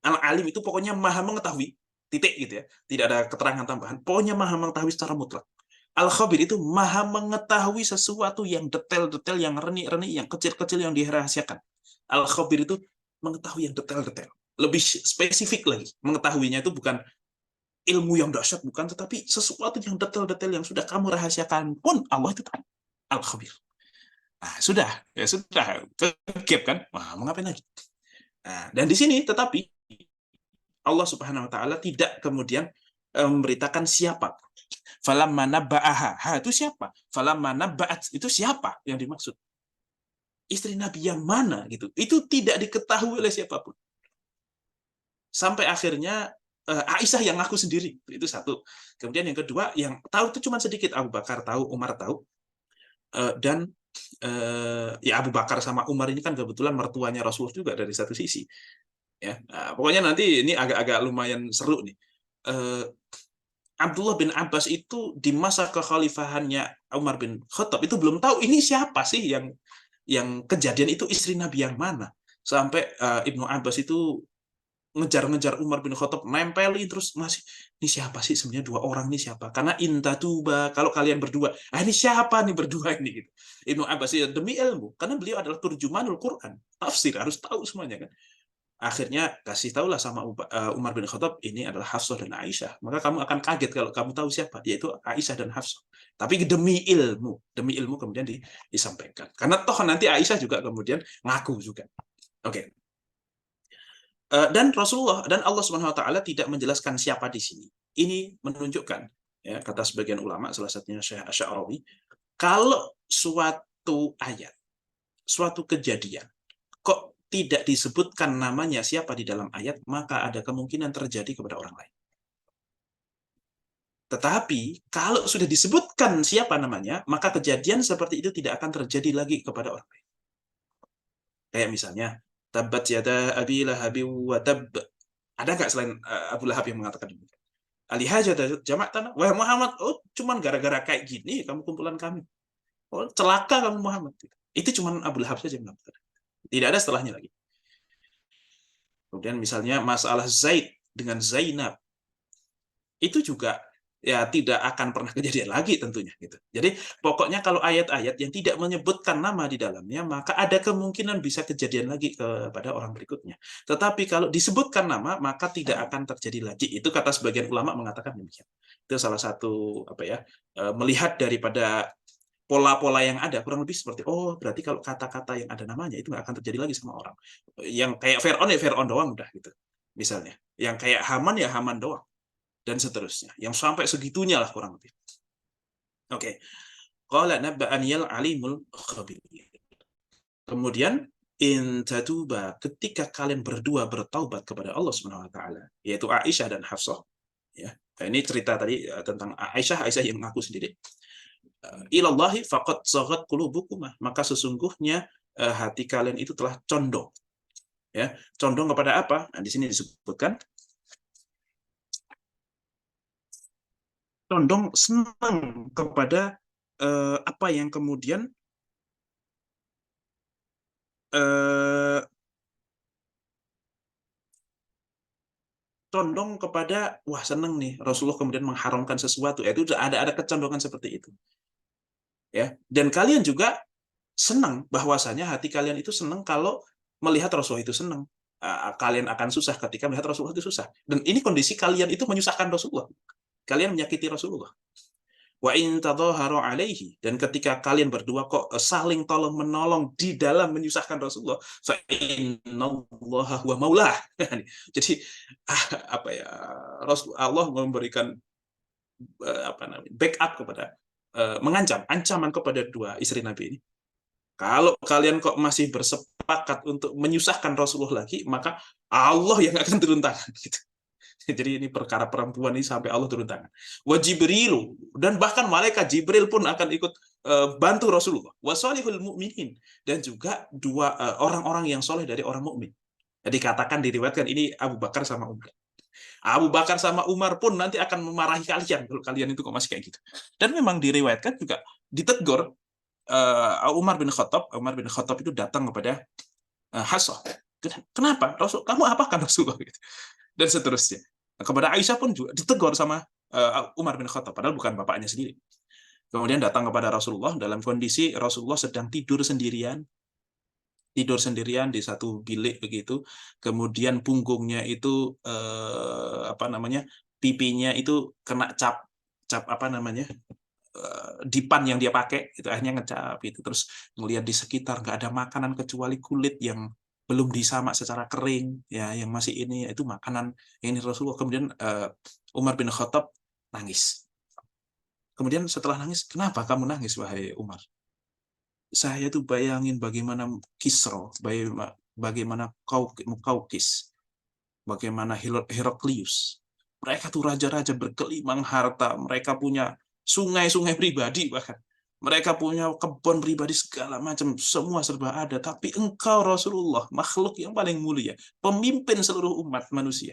Al-alim itu pokoknya maha mengetahui, titik gitu ya. Tidak ada keterangan tambahan. Pokoknya maha mengetahui secara mutlak. Al-khabir itu maha mengetahui sesuatu yang detail-detail, yang renik-renik, yang kecil-kecil yang dirahasiakan. Al-khabir itu mengetahui yang detail-detail. Lebih spesifik lagi. Mengetahuinya itu bukan ilmu yang dahsyat, bukan, tetapi sesuatu yang detail-detail yang sudah kamu rahasiakan pun Allah itu tahu. Al-khabir. Nah, sudah ke gap kan? Wah, mau ngapain lagi? Nah, dan di sini tetapi Allah Subhanahu wa taala tidak kemudian memberitakan siapa. Falamma nabba'aha. Ha, itu siapa? Falamma nabba'at. Itu siapa yang dimaksud? Istri Nabi yang mana gitu. Itu tidak diketahui oleh siapapun. Sampai akhirnya Aisyah yang ngaku sendiri. Itu satu. Kemudian yang kedua, yang tahu itu cuma sedikit. Abu Bakar tahu, Umar tahu. Dan ya Abu Bakar sama Umar ini kan kebetulan mertuanya Rasulullah juga dari satu sisi. Ya, pokoknya nanti ini agak-agak lumayan seru nih. Abdullah bin Abbas itu di masa kekhalifahannya Umar bin Khattab itu belum tahu ini siapa sih yang kejadian itu istri Nabi yang mana. Sampai Ibnu Abbas itu ngejar-ngejar Umar bin Khattab, nempeli terus, masih ini siapa sih sebenarnya, dua orang ini siapa? Karena intatuba, kalau kalian berdua, ini siapa nih berdua ini gitu. Ibnu Abbas ya, demi ilmu, karena beliau adalah turjumanul Quran, tafsir harus tahu semuanya kan. Akhirnya kasih tahulah sama Umar bin Khattab, ini adalah Hafsah dan Aisyah. Maka kamu akan kaget kalau kamu tahu siapa, yaitu Aisyah dan Hafsah. Tapi demi ilmu kemudian disampaikan. Karena toh nanti Aisyah juga kemudian ngaku juga. Oke. Dan Rasulullah dan Allah Subhanahu wa taala tidak menjelaskan siapa di sini. Ini menunjukkan, ya, kata sebagian ulama, salah satunya Syekh Asy'arawi, kalau suatu ayat, suatu kejadian kok tidak disebutkan namanya siapa di dalam ayat, maka ada kemungkinan terjadi kepada orang lain. Tetapi kalau sudah disebutkan siapa namanya, maka kejadian seperti itu tidak akan terjadi lagi kepada orang lain. Kayak misalnya, tabbat yada abi lahabi wa tab. Ada nggak selain Abu Lahab yang mengatakan demikian? Alihaja jamak tanah. Wah Muhammad, oh cuman gara-gara kayak gini kamu kumpulan kami. Oh celaka kamu Muhammad. Itu cuman Abu Lahab saja yang mengatakan. Tidak ada setelahnya lagi. Kemudian misalnya masalah Zaid dengan Zainab, itu juga ya tidak akan pernah kejadian lagi tentunya gitu. Jadi pokoknya kalau ayat-ayat yang tidak menyebutkan nama di dalamnya, maka ada kemungkinan bisa kejadian lagi kepada orang berikutnya. Tetapi kalau disebutkan nama, maka tidak akan terjadi lagi. Itu kata sebagian ulama mengatakan demikian. Itu salah satu apa ya, melihat daripada pola-pola yang ada, kurang lebih seperti, oh berarti kalau kata-kata yang ada namanya itu nggak akan terjadi lagi sama orang. Yang kayak Fir'aun ya Fir'aun doang udah gitu. Misalnya, yang kayak Haman ya Haman doang, dan seterusnya. Yang sampai segitunya lah kurang lebih. Oke. Qala nabba'aniyal alimul khabir. Kemudian in tatuba, ketika kalian berdua bertaubat kepada Allah Subhanahu wa taala, yaitu Aisyah dan Hafsah, ya. Nah, ini cerita tadi tentang Aisyah yang mengaku sendiri. Ilallahi faqad saghat qulubukum, maka sesungguhnya hati kalian itu telah condong. Ya, condong kepada apa? Nah, di sini disebutkan condong senang kepada apa yang kemudian condong kepada, wah seneng nih Rasulullah kemudian mengharamkan sesuatu, itu ada kecondongan seperti itu, ya. Dan kalian juga senang, bahwasanya hati kalian itu senang kalau melihat Rasulullah itu senang. Kalian akan susah ketika melihat Rasulullah itu susah. Dan ini kondisi kalian itu menyusahkan Rasulullah. Kalian menyakiti Rasulullah. Wa in tadhaharu alaihi, dan ketika kalian berdua kok saling tolong menolong di dalam menyusahkan Rasulullah, fa innallaha huwa maulah. Jadi apa ya, Allah memberikan apa namanya, backup kepada mengancam ancaman kepada dua istri Nabi ini. Kalau kalian kok masih bersepakat untuk menyusahkan Rasulullah lagi, maka Allah yang akan turun tangan gitu. Jadi ini perkara perempuan ini sampai Allah turun tangan. Wa Jibril, dan bahkan malaikat Jibril pun akan ikut bantu Rasulullah. Wa salihul mu'minin, dan juga dua orang-orang yang soleh dari orang mukmin. Jadi katakan diriwayatkan ini Abu Bakar sama Umar. Abu Bakar sama Umar pun nanti akan memarahi kalian kalau kalian itu kok masih kayak gitu. Dan memang diriwayatkan juga ditegur Umar bin Khattab itu datang kepada Hafsah. Kenapa? Rasul, kamu apakan Rasulullah? Gitu. Dan seterusnya. Kepada Aisyah pun juga ditegur sama Umar bin Khattab, padahal bukan bapaknya sendiri. Kemudian datang kepada Rasulullah dalam kondisi Rasulullah sedang tidur sendirian di satu bilik begitu. Kemudian punggungnya itu apa namanya, pipinya itu kena cap apa namanya, dipan yang dia pakai, itu akhirnya ngecap itu. Terus ngelihat di sekitar nggak ada makanan kecuali kulit yang belum disamak secara kering, ya, yang masih ini, itu makanan yang ini Rasulullah. Kemudian Umar bin Khattab nangis. Kemudian setelah nangis, kenapa kamu nangis wahai Umar? Saya tuh bayangin bagaimana Kisra, bagaimana Kaukis, bagaimana Heraklius. Mereka tuh raja-raja berkelimang harta, mereka punya sungai-sungai pribadi bahkan. Mereka punya kebun pribadi segala macam, semua serba ada. Tapi engkau Rasulullah, makhluk yang paling mulia, pemimpin seluruh umat manusia,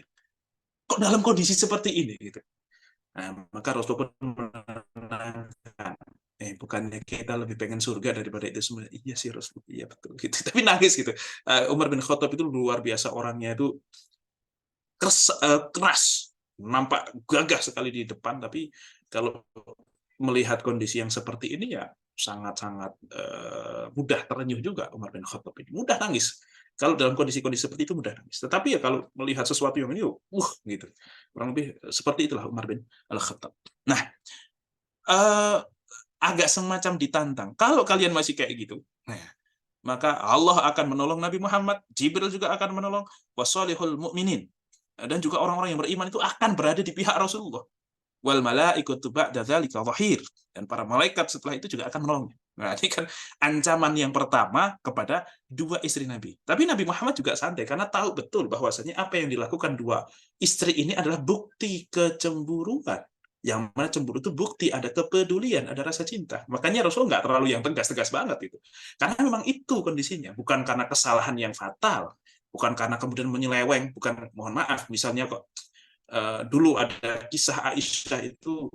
kok dalam kondisi seperti ini gitu. Nah, maka Rasulullah pun menenangkan. Bukannya kita lebih pengen surga daripada itu semua? Iya sih Rasulullah, iya betul gitu. Tapi nangis gitu. Umar bin Khattab itu luar biasa orangnya itu, keras, nampak gagah sekali di depan, tapi kalau melihat kondisi yang seperti ini ya sangat-sangat mudah terenyuh juga Umar bin Khattab ini. Mudah nangis. Kalau dalam kondisi-kondisi seperti itu mudah nangis. Tetapi ya kalau melihat sesuatu yang ini, gitu. Kurang lebih seperti itulah Umar bin Al-Khattab. Nah, agak semacam ditantang. Kalau kalian masih kayak gitu, nah, maka Allah akan menolong Nabi Muhammad, Jibril juga akan menolong, wasolihul mu'minin. Dan juga orang-orang yang beriman itu akan berada di pihak Rasulullah. Wal malaikatu ba'da dzalika dhahir, dan para malaikat setelah itu juga akan menolongnya. Nah, ini kan ancaman yang pertama kepada dua istri Nabi. Tapi Nabi Muhammad juga santai karena tahu betul bahwasanya apa yang dilakukan dua istri ini adalah bukti kecemburuan. Yang mana cemburu itu bukti ada kepedulian, ada rasa cinta. Makanya Rasul nggak terlalu yang tegas-tegas banget itu. Karena memang itu kondisinya, bukan karena kesalahan yang fatal, bukan karena kemudian menyeleweng, bukan, mohon maaf, misalnya kok dulu ada kisah Aisyah itu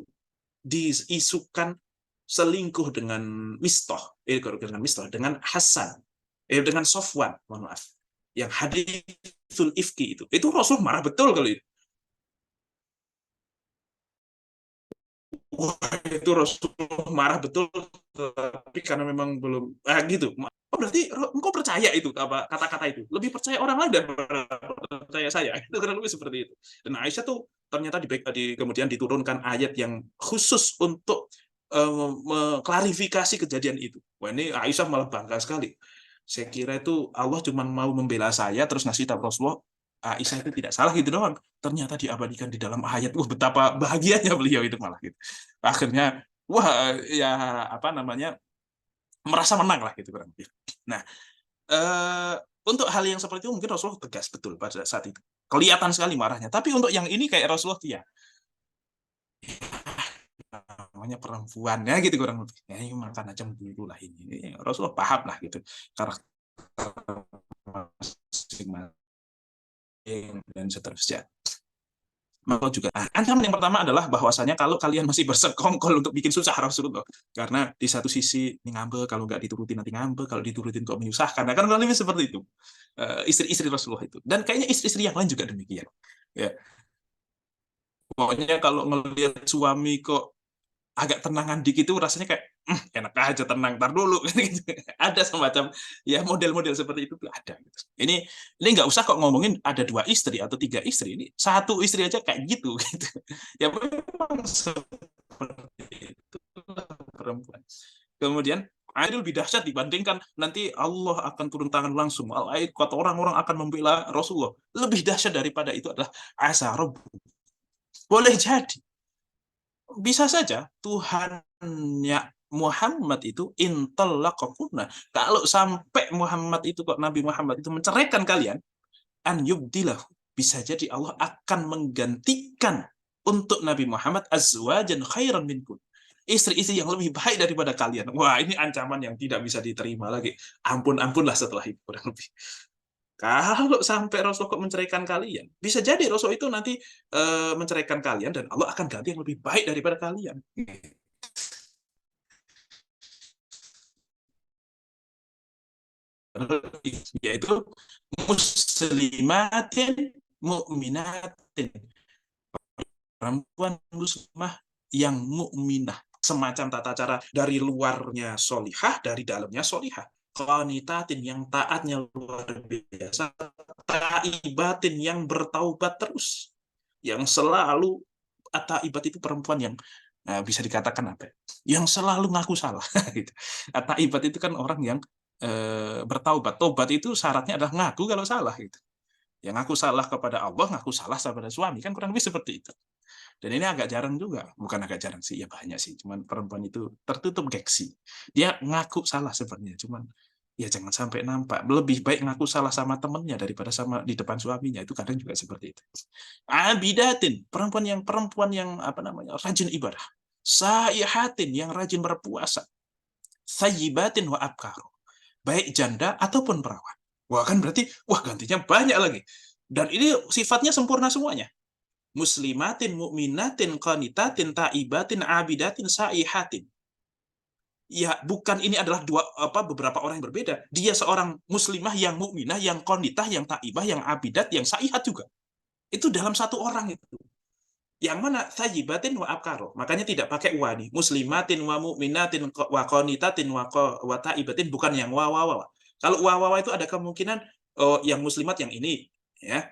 diisukan selingkuh dengan dengan Hasan, dengan Sofwan, mohon maaf, yang haditsul ifki itu Rasul marah betul kalau itu. Wah, itu Rasulullah marah betul, tapi karena memang belum gitu. Oh, berarti engkau percaya itu apa kata-kata itu? Lebih percaya orang lain daripada percaya saya. Itu kurang lebih seperti itu. Dan Aisyah tuh ternyata kemudian diturunkan ayat yang khusus untuk mengklarifikasi kejadian itu. Wah, ini Aisyah malah bangga sekali. Saya kira itu Allah cuma mau membela saya terus ngasih tahu Rasulullah Aisyah itu tidak salah gitu doang. Ternyata diabadikan di dalam ayat. Wah, betapa bahagianya beliau itu malah gitu. Akhirnya, wah, ya apa namanya, merasa menang lah gitu kurang lebih. Nah, untuk hal yang seperti itu mungkin Rasulullah tegas betul pada saat itu. Kelihatan sekali marahnya. Tapi untuk yang ini kayak Rasulullah ya, namanya perempuan ya gitu kurang lebih. Ya ini karena cemburu lah ini. Rasulullah paham lah gitu. Karakter masing-masing dan seterusnya. Maka juga ancaman yang pertama adalah bahwasanya kalau kalian masih bersekongkol untuk bikin susah Rasulullah, karena di satu sisi ini ngambek, kalau nggak diturutin nanti ngambek, kalau diturutin kok menyusahkan. Nah, kan lebih seperti itu istri-istri Rasulullah itu, dan kayaknya istri-istri yang lain juga demikian. Ya, pokoknya kalau ngelihat suami kok agak tenangan dikit itu rasanya kayak enak aja tenang, tar dulu. Ada semacam ya model-model seperti itu tuh ada. Ini nggak usah kok ngomongin ada 2 istri atau 3 istri, ini 1 istri aja kayak gitu gitu. Ya memang seperti itu perempuan. Kemudian Aidil lebih dahsyat dibandingkan nanti Allah akan turun tangan langsung. Kata orang-orang akan membela Rasulullah. Lebih dahsyat daripada itu adalah asa Rabb. Boleh jadi bisa saja Tuhannya Muhammad itu intallaqakunna. Kalau sampai Muhammad itu kok Nabi Muhammad itu menceraikan kalian, an yubdilahu. Bisa jadi Allah akan menggantikan untuk Nabi Muhammad azwajan khairan minkum. Istri-istri yang lebih baik daripada kalian. Wah, ini ancaman yang tidak bisa diterima lagi. Ampun-ampunlah setelah itu kurang lebih. Kalau sampai Rasul kok menceraikan kalian, bisa jadi Rasul itu nanti menceraikan kalian dan Allah akan ganti yang lebih baik daripada kalian. Yaitu muslimatin mu'minatin, perempuan muslimah yang mukminah, semacam tata cara dari luarnya solihah, dari dalamnya solihah. Qanitatin yang taatnya luar biasa, taibatin yang bertaubat terus, yang selalu taibat itu perempuan yang bisa dikatakan apa? Yang selalu ngaku salah. Gitu. Taibat itu kan orang yang bertaubat. Taubat itu syaratnya adalah ngaku kalau salah. Gitu. Yang ngaku salah kepada Allah, ngaku salah kepada suami, kan kurang lebih seperti itu. Dan ini agak jarang juga, bukan agak jarang sih, ya banyak sih. Cuman perempuan itu tertutup gengsi. Dia ngaku salah sebenarnya, cuman ya jangan sampai nampak. Lebih baik ngaku salah sama temennya daripada sama di depan suaminya. Itu kadang juga seperti itu. Abidatin, perempuan yang apa namanya, rajin ibadah. Saihatin, yang rajin berpuasa. Sayyibatin wa abkaru, baik janda ataupun perawan. Wah, kan berarti wah gantinya banyak lagi. Dan ini sifatnya sempurna semuanya. Muslimatin, mukminatin, qanitatin, taibatin, abidatin, saihatin. Ya, bukan ini adalah beberapa orang yang berbeda. Dia seorang muslimah yang mukminah, yang qanitah, yang taibah, yang abidat, yang saihat juga. Itu dalam satu orang itu. Yang mana thayyibatin wa abkaro. Makanya tidak pakai wa nih. Muslimatin wa mu'minatin wa qanitatin wa taibatin, bukan yang wa. Kalau wa itu ada kemungkinan yang muslimat yang ini, ya.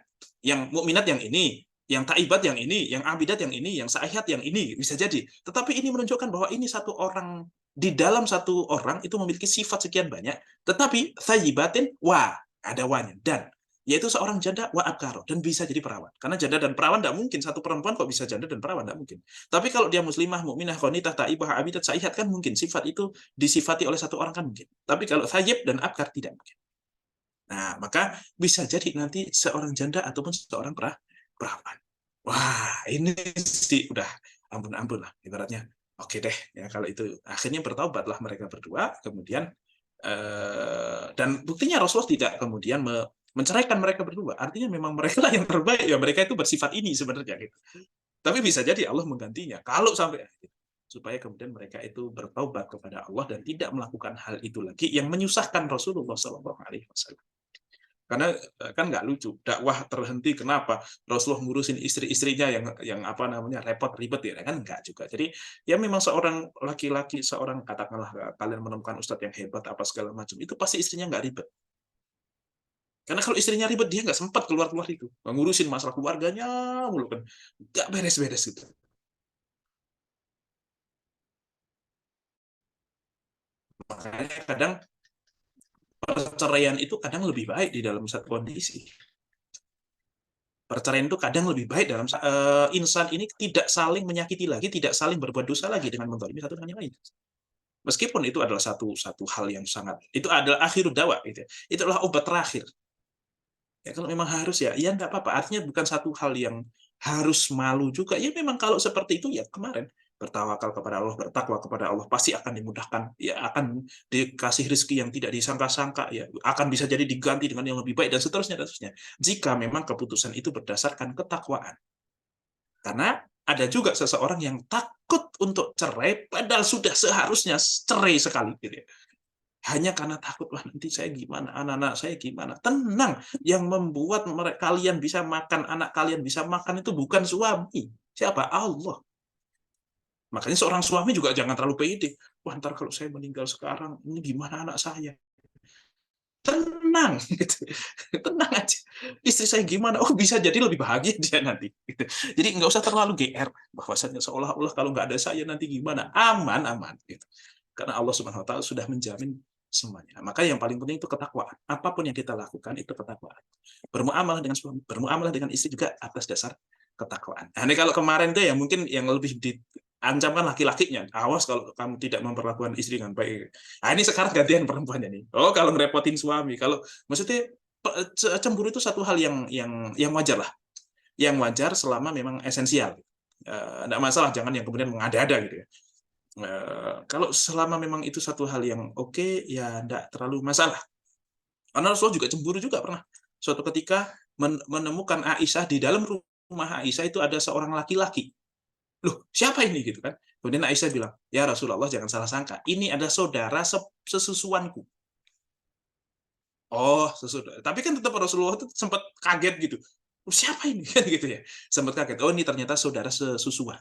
Yang mukminat yang ini, yang taibat yang ini, yang abidat yang ini, yang saihat yang ini, bisa jadi. Tetapi ini menunjukkan bahwa ini satu orang, di dalam satu orang itu memiliki sifat sekian banyak, tetapi thayyibatin wa, ada wa-nya, dan yaitu seorang janda wa abkaro, dan bisa jadi perawan. Karena janda dan perawan tidak mungkin, satu perempuan kok bisa janda dan perawan, tidak mungkin. Tapi kalau dia muslimah, mukminah, qanitah, taibah, abidat, saihat, kan mungkin sifat itu disifati oleh satu orang, kan mungkin. Tapi kalau thayyib dan abkar tidak mungkin. Nah, maka bisa jadi nanti seorang janda ataupun seorang perawan. Wah, ini sih udah ampun-ampun lah ibaratnya. Oke deh, ya kalau itu akhirnya bertaubatlah mereka berdua, kemudian dan buktinya Rasulullah tidak kemudian menceraikan mereka berdua. Artinya memang mereka lah yang terbaik, ya mereka itu bersifat ini sebenarnya gitu. Tapi bisa jadi Allah menggantinya kalau sampai supaya kemudian mereka itu bertaubat kepada Allah dan tidak melakukan hal itu lagi yang menyusahkan Rasulullah SAW. Karena kan nggak lucu, dakwah terhenti kenapa Rasulullah ngurusin istri-istrinya yang apa namanya repot ribet, ya kan nggak juga. Jadi ya memang seorang laki-laki, seorang katakanlah kalian menemukan ustadz yang hebat apa segala macam, itu pasti istrinya nggak ribet. Karena kalau istrinya ribet, dia nggak sempat keluar-keluar itu ngurusin masalah keluarganya mulu kan, nggak beres-beres gitu. Makanya kadang perceraian itu kadang lebih baik di dalam satu kondisi. Perceraian itu kadang lebih baik dalam insan ini tidak saling menyakiti lagi, tidak saling berbuat dosa lagi dengan menzalimi satu dengan yang lain. Meskipun itu adalah satu hal yang sangat, itu adalah akhir dakwah gitu. Itu adalah obat terakhir. Ya kalau memang harus, ya nggak apa-apa. Artinya bukan satu hal yang harus malu juga. Ya memang kalau seperti itu, ya kemarin bertawakal kepada Allah, bertakwa kepada Allah, pasti akan dimudahkan. Ya akan dikasih rezeki yang tidak disangka-sangka. Ya akan bisa jadi diganti dengan yang lebih baik dan seterusnya dan seterusnya. Jika memang keputusan itu berdasarkan ketakwaan. Karena ada juga seseorang yang takut untuk cerai, padahal sudah seharusnya cerai sekali, gitu ya. Hanya karena takut, wah nanti saya gimana, anak-anak saya gimana. Tenang, yang membuat kalian bisa makan, anak kalian bisa makan itu bukan suami. Siapa? Allah. Makanya seorang suami juga jangan terlalu pede. Wah, ntar kalau saya meninggal sekarang, ini gimana anak saya? Tenang, gitu. Tenang aja. Istri saya gimana? Oh, bisa jadi lebih bahagia dia nanti. Gitu. Jadi nggak usah terlalu GR. Bahwasanya seolah-olah kalau nggak ada saya nanti gimana? Aman, aman. Gitu. Karena Allah Subhanahu Wa Taala sudah menjamin semuanya. Maka yang paling penting itu ketakwaan. Apapun yang kita lakukan itu ketakwaan. Bermuamalah dengan suami, bermuamalah dengan istri juga atas dasar ketakwaan. Nah, ini kalau kemarin itu ya mungkin yang lebih diancamkan laki-lakinya. Awas kalau kamu tidak memperlakukan istri dengan baik. Nah, ini sekarang gantian perempuannya nih. Oh, kalau ngerepotin suami, kalau maksudnya cemburu itu satu hal yang wajar lah. Yang wajar selama memang esensial. Enggak masalah, jangan yang kemudian mengada-ada gitu ya. Kalau selama memang itu satu hal yang oke, ya enggak terlalu masalah. Karena Rasulullah juga cemburu juga pernah. Suatu ketika menemukan Aisyah di dalam rumah Aisyah itu ada seorang laki-laki. Loh, siapa ini gitu kan? Kemudian Aisyah bilang, ya Rasulullah jangan salah sangka, ini ada saudara sesusuanku. Oh, sesudah. Tapi kan tetap Rasulullah itu sempat kaget gitu. Oh, siapa ini? Kan gitu ya. Sempat kaget. Oh, ini ternyata saudara sesusuan.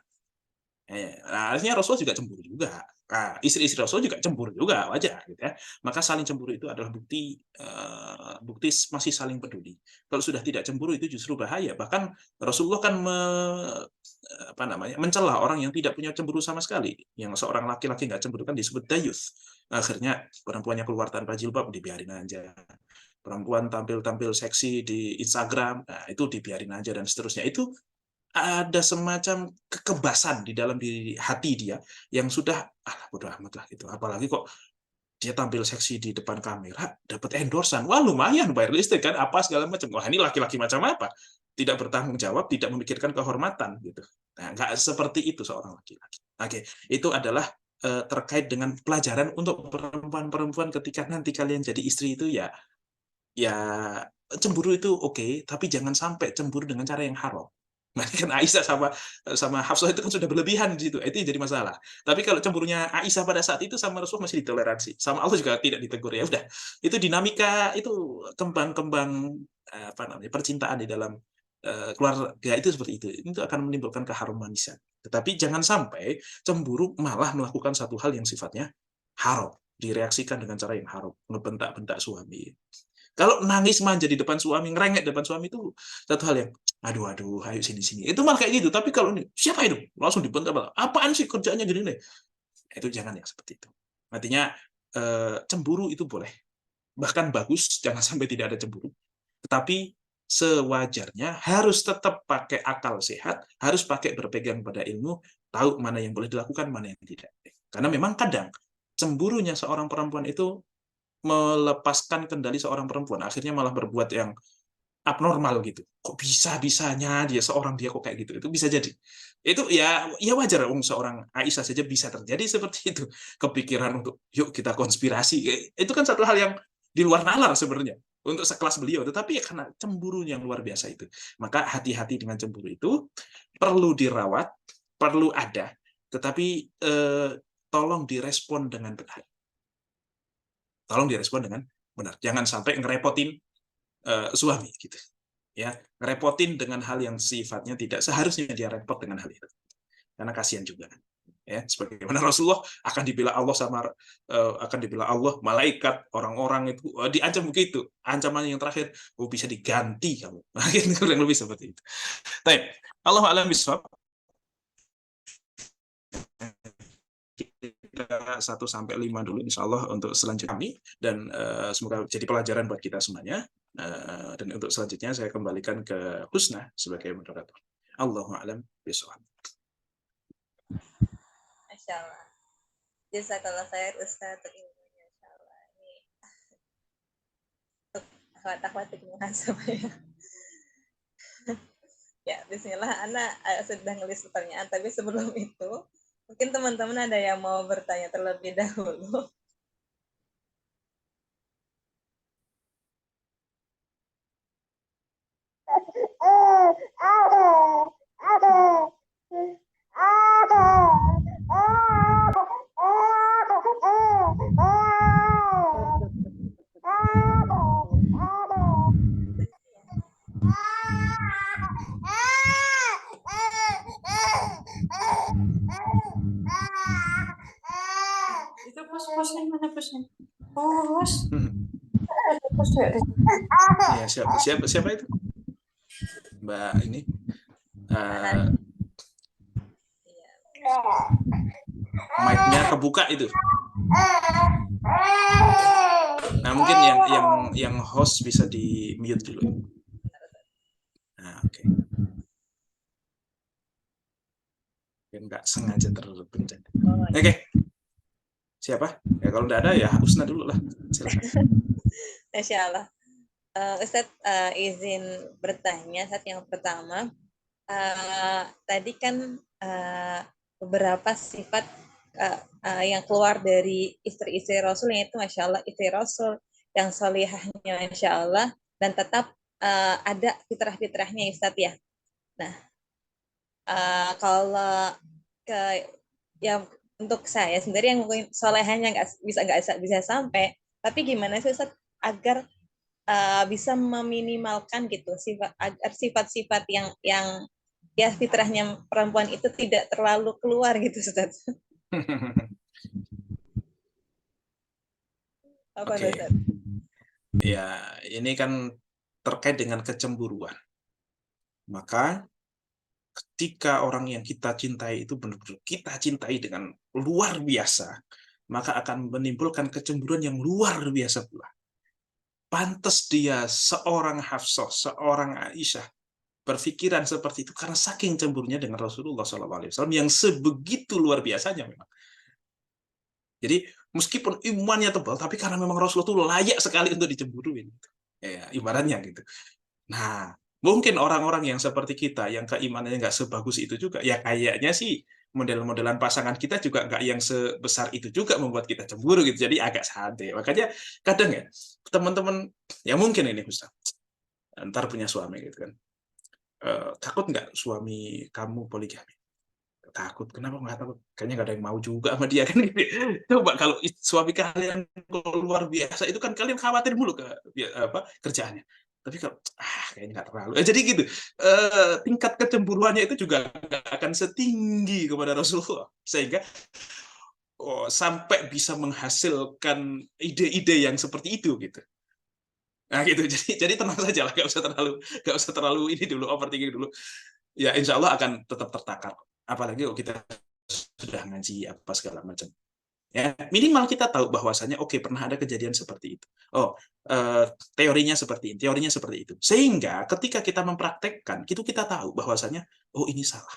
Nah, artinya Rasulullah juga cemburu juga. Nah, istri-istri Rasul juga cemburu juga, wajar gitu ya. Maka saling cemburu itu adalah bukti masih saling peduli. Kalau sudah tidak cemburu itu justru bahaya. Bahkan Rasulullah kan apa namanya, mencela orang yang tidak punya cemburu sama sekali. Yang seorang laki-laki nggak cemburu kan disebut dayus. Akhirnya perempuannya keluar tanpa jilbab, dibiarin aja. Perempuan tampil-tampil seksi di Instagram, nah itu dibiarin aja dan seterusnya. Itu ada semacam kekebasan di dalam diri hati dia yang sudah bodo amat lah gitu. Apalagi kok dia tampil seksi di depan kamera dapat endorsan. Wah, lumayan bayar listrik kan apa segala macam. Wah, ini laki-laki macam apa? Tidak bertanggung jawab, tidak memikirkan kehormatan gitu. Nah, nggak seperti itu seorang laki-laki. Oke, itu adalah terkait dengan pelajaran untuk perempuan-perempuan ketika nanti kalian jadi istri itu ya cemburu itu oke, tapi jangan sampai cemburu dengan cara yang haram. Nah, kan Aisyah sama sama Hafsah itu kan sudah berlebihan di situ. Itu yang jadi masalah. Tapi kalau cemburunya Aisyah pada saat itu sama Rasulullah masih ditoleransi. Sama Allah juga tidak ditegur, ya udah. Itu dinamika, itu kembang-kembang apa namanya? Percintaan di dalam keluarga itu seperti itu akan menimbulkan keharmonisan. Tetapi jangan sampai cemburu malah melakukan satu hal yang sifatnya haram, direaksikan dengan cara yang haram, ngebentak-bentak suami. Kalau nangis manja di depan suami, ngerengek di depan suami itu satu hal yang aduh aduh, ayo sini sini. Itu malah kayak gitu. Tapi kalau ini siapa itu? Langsung dibentak, apaan sih kerjanya gini nih? Itu jangan yang seperti itu. Artinya cemburu itu boleh, bahkan bagus, jangan sampai tidak ada cemburu. Tetapi sewajarnya harus tetap pakai akal sehat, harus pakai berpegang pada ilmu, tahu mana yang boleh dilakukan, mana yang tidak. Karena memang kadang cemburunya seorang perempuan itu melepaskan kendali seorang perempuan, akhirnya malah berbuat yang abnormal gitu. Kok bisa-bisanya dia kok kayak gitu. Itu bisa jadi. Itu ya wajar, seorang Aisyah saja bisa terjadi seperti itu. Kepikiran untuk yuk kita konspirasi. Itu kan satu hal yang di luar nalar sebenarnya untuk sekelas beliau, tetapi ya karena cemburu yang luar biasa itu. Maka hati-hati dengan cemburu itu, perlu dirawat, perlu ada, tetapi tolong direspon dengan benar. Tolong direspon dengan benar. Jangan sampai ngerepotin suami gitu. Ya, ngerepotin dengan hal yang sifatnya tidak seharusnya dia repot dengan hal itu. Karena kasihan juga. Ya, sebagaimana Rasulullah akan dibela Allah malaikat, orang-orang itu diancam begitu. Ancaman yang terakhir, bisa diganti kamu. Kurang lebih seperti itu. Baik, Allahu a'lam bishawab. Kita 1-5 dulu insya Allah untuk selanjutnya kami, dan semoga jadi pelajaran buat kita semuanya. Dan untuk selanjutnya saya kembalikan ke Husna sebagai moderator. Allahu a'lam bishawab. Masya Allah. Jazakallah khair Ustaz untuk ilmunya. Masya Allah. Ini untuk akhwat-akhwat muhasabah. Ya, bismillah. Ana sudah ngelis pertanyaan, tapi sebelum itu mungkin teman-teman ada yang mau bertanya terlebih dahulu. Itu pos-posnya mana posnya? Pos. Ya, siapa itu? Mbak ini. Mic-nya kebuka itu. Nah, mungkin yang host bisa di mute dulu. Nah, oke. Nggak sengaja terpencet. Oke. Siapa? Ya kalau nggak ada ya Husna dulu lah. Silakan. Masya Allah. Ustadz izin bertanya saat yang pertama. Tadi kan beberapa sifat yang keluar dari istri-istri Rasul, yaitu Masya Allah istri Rasul yang solihahnya Masya Allah, dan tetap ada fitrah-fitrahnya Ustadz ya. Nah, kalau yang untuk saya sendiri yang mungkin solehahnya nggak bisa sampai, tapi gimana sih Ustadz agar bisa meminimalkan gitu agar sifat-sifat yang ya fitrahnya perempuan itu tidak terlalu keluar gitu Ustaz. Apa Ustaz? Ya, ini kan terkait dengan kecemburuan. Maka ketika orang yang kita cintai itu benar-benar kita cintai dengan luar biasa, maka akan menimbulkan kecemburuan yang luar biasa pula. Pantas dia seorang Hafsah, seorang Aisyah berpikiran seperti itu karena saking cemburunya dengan Rasulullah SAW yang sebegitu luar biasanya memang. Jadi meskipun imannya tebal, tapi karena memang Rasulullah itu layak sekali untuk dicemburuin. Ya, ibaratnya gitu. Nah, mungkin orang-orang yang seperti kita, yang keimanannya nggak sebagus itu juga, ya kayaknya sih model-modelan pasangan kita juga nggak yang sebesar itu juga membuat kita cemburu gitu. Jadi agak santai. Makanya kadang ya, teman-teman, ya mungkin ini Ustaz, ntar punya suami gitu kan. Takut nggak suami kamu poligami? Takut. Kenapa nggak takut? Kayaknya nggak ada yang mau juga sama dia kan. Coba kalau suami kalian luar biasa itu kan kalian khawatir mulu ke kerjaannya. Tapi kalau kayaknya nggak terlalu. Jadi gitu. Tingkat kecemburuannya itu juga nggak akan setinggi kepada Rasulullah, sehingga sampai bisa menghasilkan ide-ide yang seperti itu gitu. Nah gitu. Jadi tenang saja lah, nggak usah terlalu ini dulu, overthinking dulu. Ya insya Allah akan tetap tertakar. Apalagi kalau kita sudah ngaji apa segala macam. Ya, minimal kita tahu bahwasanya oke, pernah ada kejadian seperti itu. Oh, teorinya seperti ini, teorinya seperti itu. Sehingga ketika kita mempraktekkan, itu kita tahu bahwasanya oh ini salah.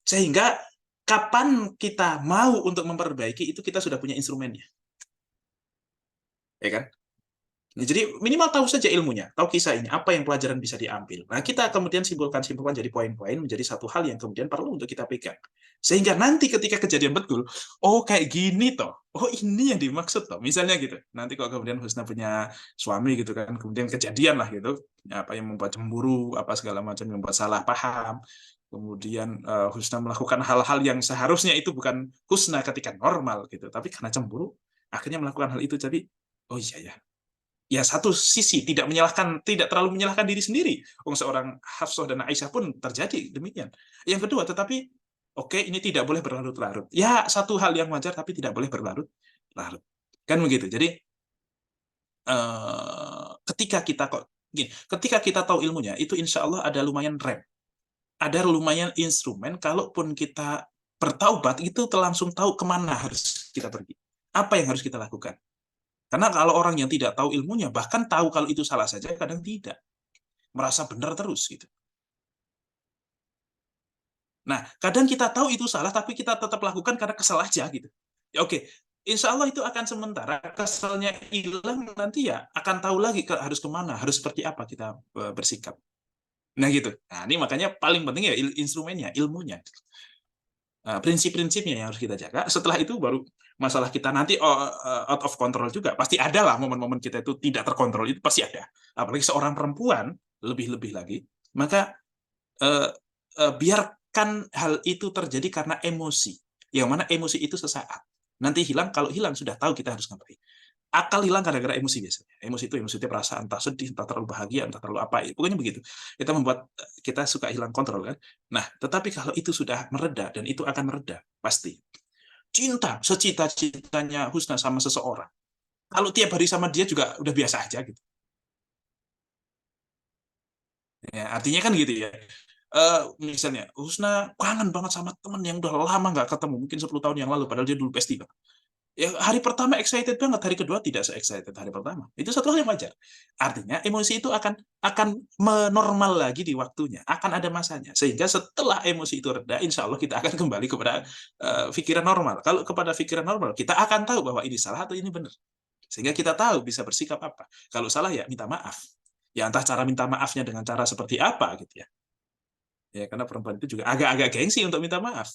Sehingga kapan kita mau untuk memperbaiki, itu kita sudah punya instrumennya. Ya kan? Nah, jadi minimal tahu saja ilmunya, tahu kisah ini, apa yang pelajaran bisa diambil. Nah, kita kemudian simpulkan jadi poin-poin, menjadi satu hal yang kemudian perlu untuk kita pegang. Sehingga nanti ketika kejadian betul, oh kayak gini toh, oh ini yang dimaksud toh, misalnya gitu. Nanti kalau kemudian Husna punya suami gitu kan, kemudian kejadian lah gitu, apa yang membuat cemburu, apa segala macam yang membuat salah paham. Kemudian Husna melakukan hal-hal yang seharusnya itu bukan Husna ketika normal gitu, tapi karena cemburu, akhirnya melakukan hal itu. Jadi, oh iya ya, ya satu sisi tidak terlalu menyalahkan diri sendiri. Seorang Hafsah dan Aisyah pun terjadi demikian. Yang kedua, tetapi oke, ini tidak boleh berlarut-larut. Ya satu hal yang wajar, tapi tidak boleh berlarut-larut. Kan begitu. Jadi ketika kita tahu ilmunya, itu insya Allah ada lumayan rem, ada lumayan instrumen. Kalaupun kita bertaubat, itu langsung tahu kemana harus kita pergi, apa yang harus kita lakukan. Karena kalau orang yang tidak tahu ilmunya, bahkan tahu kalau itu salah saja, kadang tidak. Merasa benar terus gitu. Nah, kadang kita tahu itu salah, tapi kita tetap lakukan karena kesal aja gitu. Ya, oke, insya Allah itu akan sementara. Kesalnya hilang, nanti ya akan tahu lagi harus kemana, harus seperti apa kita bersikap. Nah gitu. Nah ini makanya paling penting ya instrumennya, ilmunya. Prinsip-prinsipnya yang harus kita jaga. Setelah itu baru masalah kita nanti out of control juga. Pasti ada lah momen-momen kita itu tidak terkontrol, itu pasti ada. Apalagi seorang perempuan, lebih-lebih lagi. Maka biarkan hal itu terjadi karena emosi. Yang mana emosi itu sesaat. Nanti hilang, kalau hilang sudah tahu kita harus ngapain. Akal hilang gara-gara emosi biasanya. Emosi itu perasaan, entah sedih, entah terlalu bahagia, entah terlalu apa. Pokoknya begitu. Itu membuat kita suka hilang kontrol kan. Nah, tetapi kalau itu sudah mereda, dan itu akan mereda, pasti. Cinta, secita-citanya Husna sama seseorang. Kalau tiap hari sama dia juga udah biasa aja gitu. Ya, artinya kan gitu ya. Misalnya, Husna kangen banget sama teman yang udah lama nggak ketemu, mungkin 10 tahun yang lalu, padahal dia dulu bestie. Ya, hari pertama excited banget, hari kedua tidak se-excited hari pertama. Itu satu hal yang wajar. Artinya emosi itu akan menormal lagi di waktunya, akan ada masanya. Sehingga setelah emosi itu reda, insya Allah kita akan kembali kepada pikiran normal. Kalau kepada pikiran normal, kita akan tahu bahwa ini salah atau ini benar. Sehingga kita tahu bisa bersikap apa. Kalau salah ya minta maaf. Ya entah cara minta maafnya dengan cara seperti apa gitu ya. Ya karena perempuan itu juga agak-agak gengsi untuk minta maaf.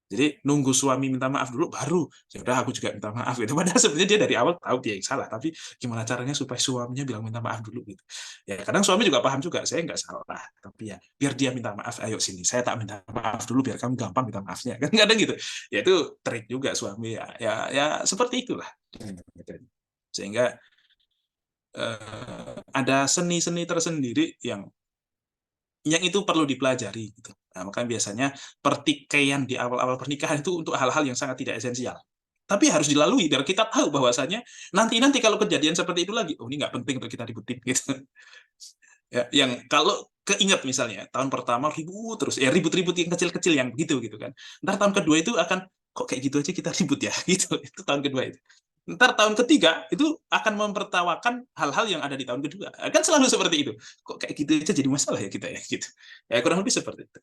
Jadi nunggu suami minta maaf dulu baru ya udah aku juga minta maaf gitu. Padahal sebenarnya dia dari awal tahu dia yang salah, tapi gimana caranya supaya suaminya bilang minta maaf dulu gitu. Ya kadang suami juga paham juga saya nggak salah, tapi ya biar dia minta maaf, ayo sini saya tak minta maaf dulu biar kamu gampang minta maafnya. Kan kadang gitu. Ya itu trik juga suami ya seperti itulah. Sehingga ada seni-seni tersendiri yang itu perlu dipelajari gitu. Nah, makanya biasanya pertikaian di awal-awal pernikahan itu untuk hal-hal yang sangat tidak esensial. Tapi harus dilalui biar kita tahu bahwasanya nanti kalau kejadian seperti itu lagi, oh ini nggak penting untuk kita ributin gitu. Ya, yang kalau keinget misalnya tahun pertama ribut terus, ya ribut-ribut yang kecil-kecil yang gitu kan. Ntar tahun kedua itu akan kok kayak gitu aja kita ribut ya gitu. Itu tahun kedua itu. Ntar tahun ketiga itu akan mempertawakan hal-hal yang ada di tahun kedua. Kan selalu seperti itu. Kok kayak gitu aja jadi masalah ya kita ya gitu. Ya kurang lebih seperti itu.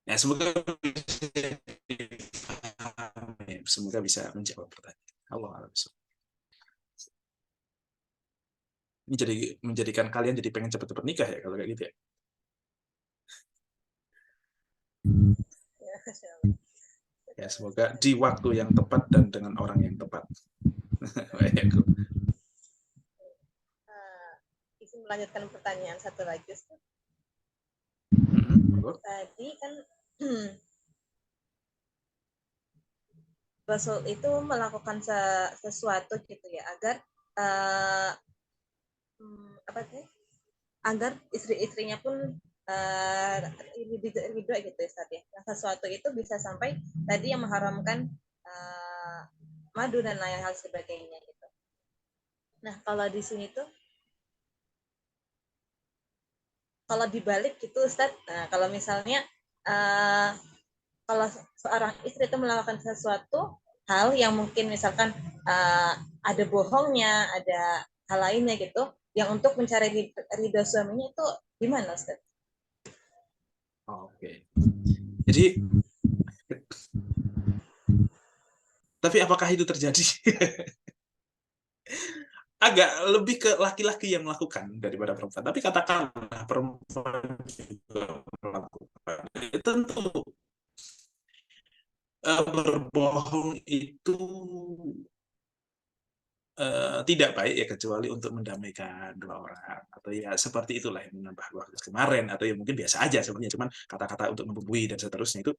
Ya semoga bisa menjawab pertanyaan. Allah a'lam. Ini jadi menjadikan kalian jadi pengen cepet-cepet nikah ya kalau kayak gitu ya. Ya semoga di waktu yang tepat dan dengan orang yang tepat. Izin melanjutkan pertanyaan satu lagi, Ustaz. Tadi kan Rasul itu melakukan sesuatu gitu ya agar apa sih agar istri-istrinya pun ridho gitu ya Ustaz ya. Nah, sesuatu itu bisa sampai tadi yang mengharamkan madu dan lain hal sebagainya gitu. Nah, kalau di sini tuh kalau dibalik gitu Ustaz, nah, kalau misalnya kalau seorang istri itu melakukan sesuatu hal yang mungkin misalkan ada bohongnya, ada hal lainnya gitu, yang untuk mencari ridho suaminya itu gimana Ustaz? Oke. Jadi, tapi apakah itu terjadi? Agak lebih ke laki-laki yang melakukan daripada perempuan. Tapi katakanlah perempuan juga melakukan. Tentu berbohong itu tidak baik ya, kecuali untuk mendamaikan dua orang, atau ya seperti itulah yang menambah waktu kemarin, atau ya mungkin biasa aja sebenarnya, cuman kata-kata untuk membumbui dan seterusnya itu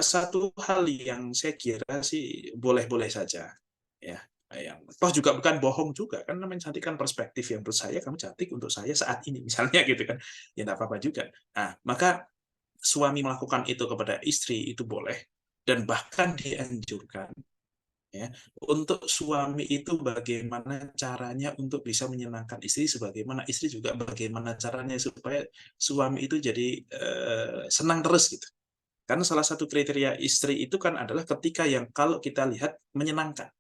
satu hal yang saya kira sih boleh-boleh saja ya. Yang toh juga bukan bohong juga kan, namanya cantik kan perspektif. Yang menurut saya kamu cantik untuk saya saat ini misalnya gitu kan, ya nggak apa-apa juga. Nah, maka suami melakukan itu kepada istri itu boleh, dan bahkan dianjurkan ya, untuk suami itu bagaimana caranya untuk bisa menyenangkan istri, sebagaimana istri juga bagaimana caranya supaya suami itu jadi senang terus gitu. Karena salah satu kriteria istri itu kan adalah ketika yang kalau kita lihat menyenangkan.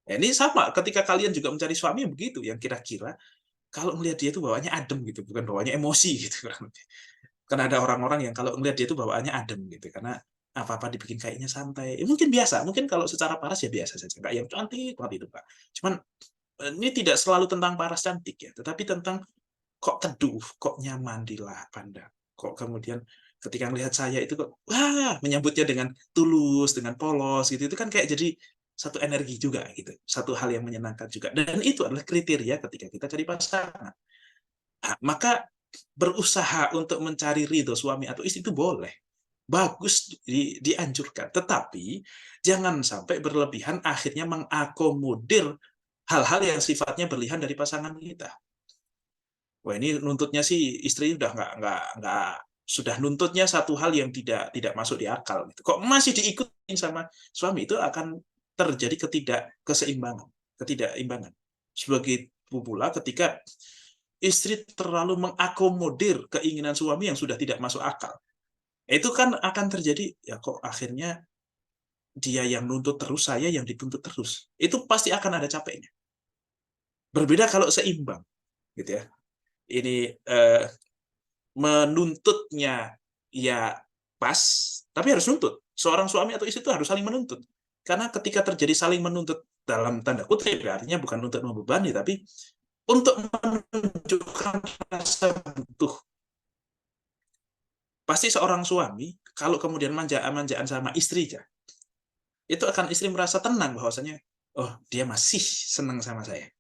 Ya, ini sama ketika kalian juga mencari suami begitu, yang kira-kira kalau melihat dia itu bawaannya adem gitu, bukan bawaannya emosi gitu. Karena ada orang-orang yang kalau melihat dia itu bawaannya adem gitu, karena apa-apa dibikin kayaknya santai. Mungkin biasa, mungkin kalau secara paras ya biasa saja, nggak yang cantik banget itu Pak. Cuman ini tidak selalu tentang paras cantik ya, tetapi tentang kok teduh, kok nyaman dipandang, kok kemudian ketika melihat saya itu kok wah, menyambutnya dengan tulus, dengan polos gitu, itu kan kayak jadi satu energi juga gitu, satu hal yang menyenangkan juga, dan itu adalah kriteria ketika kita cari pasangan. Nah, maka berusaha untuk mencari ridho suami atau istri itu boleh, bagus, dianjurkan, tetapi jangan sampai berlebihan akhirnya mengakomodir hal-hal yang sifatnya berlebihan dari pasangan kita. Wah, ini nuntutnya sih istri udah nggak sudah nuntutnya satu hal yang tidak masuk di akal gitu. Kok masih diikutin sama suami, itu akan terjadi ketidakimbangan. Sebagai pula ketika istri terlalu mengakomodir keinginan suami yang sudah tidak masuk akal. Itu kan akan terjadi ya, kok akhirnya dia yang nuntut terus, saya yang dituntut terus. Itu pasti akan ada capeknya. Berbeda kalau seimbang gitu ya. Ini menuntutnya ya pas, tapi harus nuntut. Seorang suami atau istri itu harus saling menuntut. Karena ketika terjadi saling menuntut dalam tanda kutip, artinya bukan untuk membebani, tapi untuk menunjukkan rasa butuh. Pasti seorang suami, kalau kemudian manjaan-manjaan sama istrinya, itu akan istri merasa tenang bahwasanya, oh dia masih senang sama saya.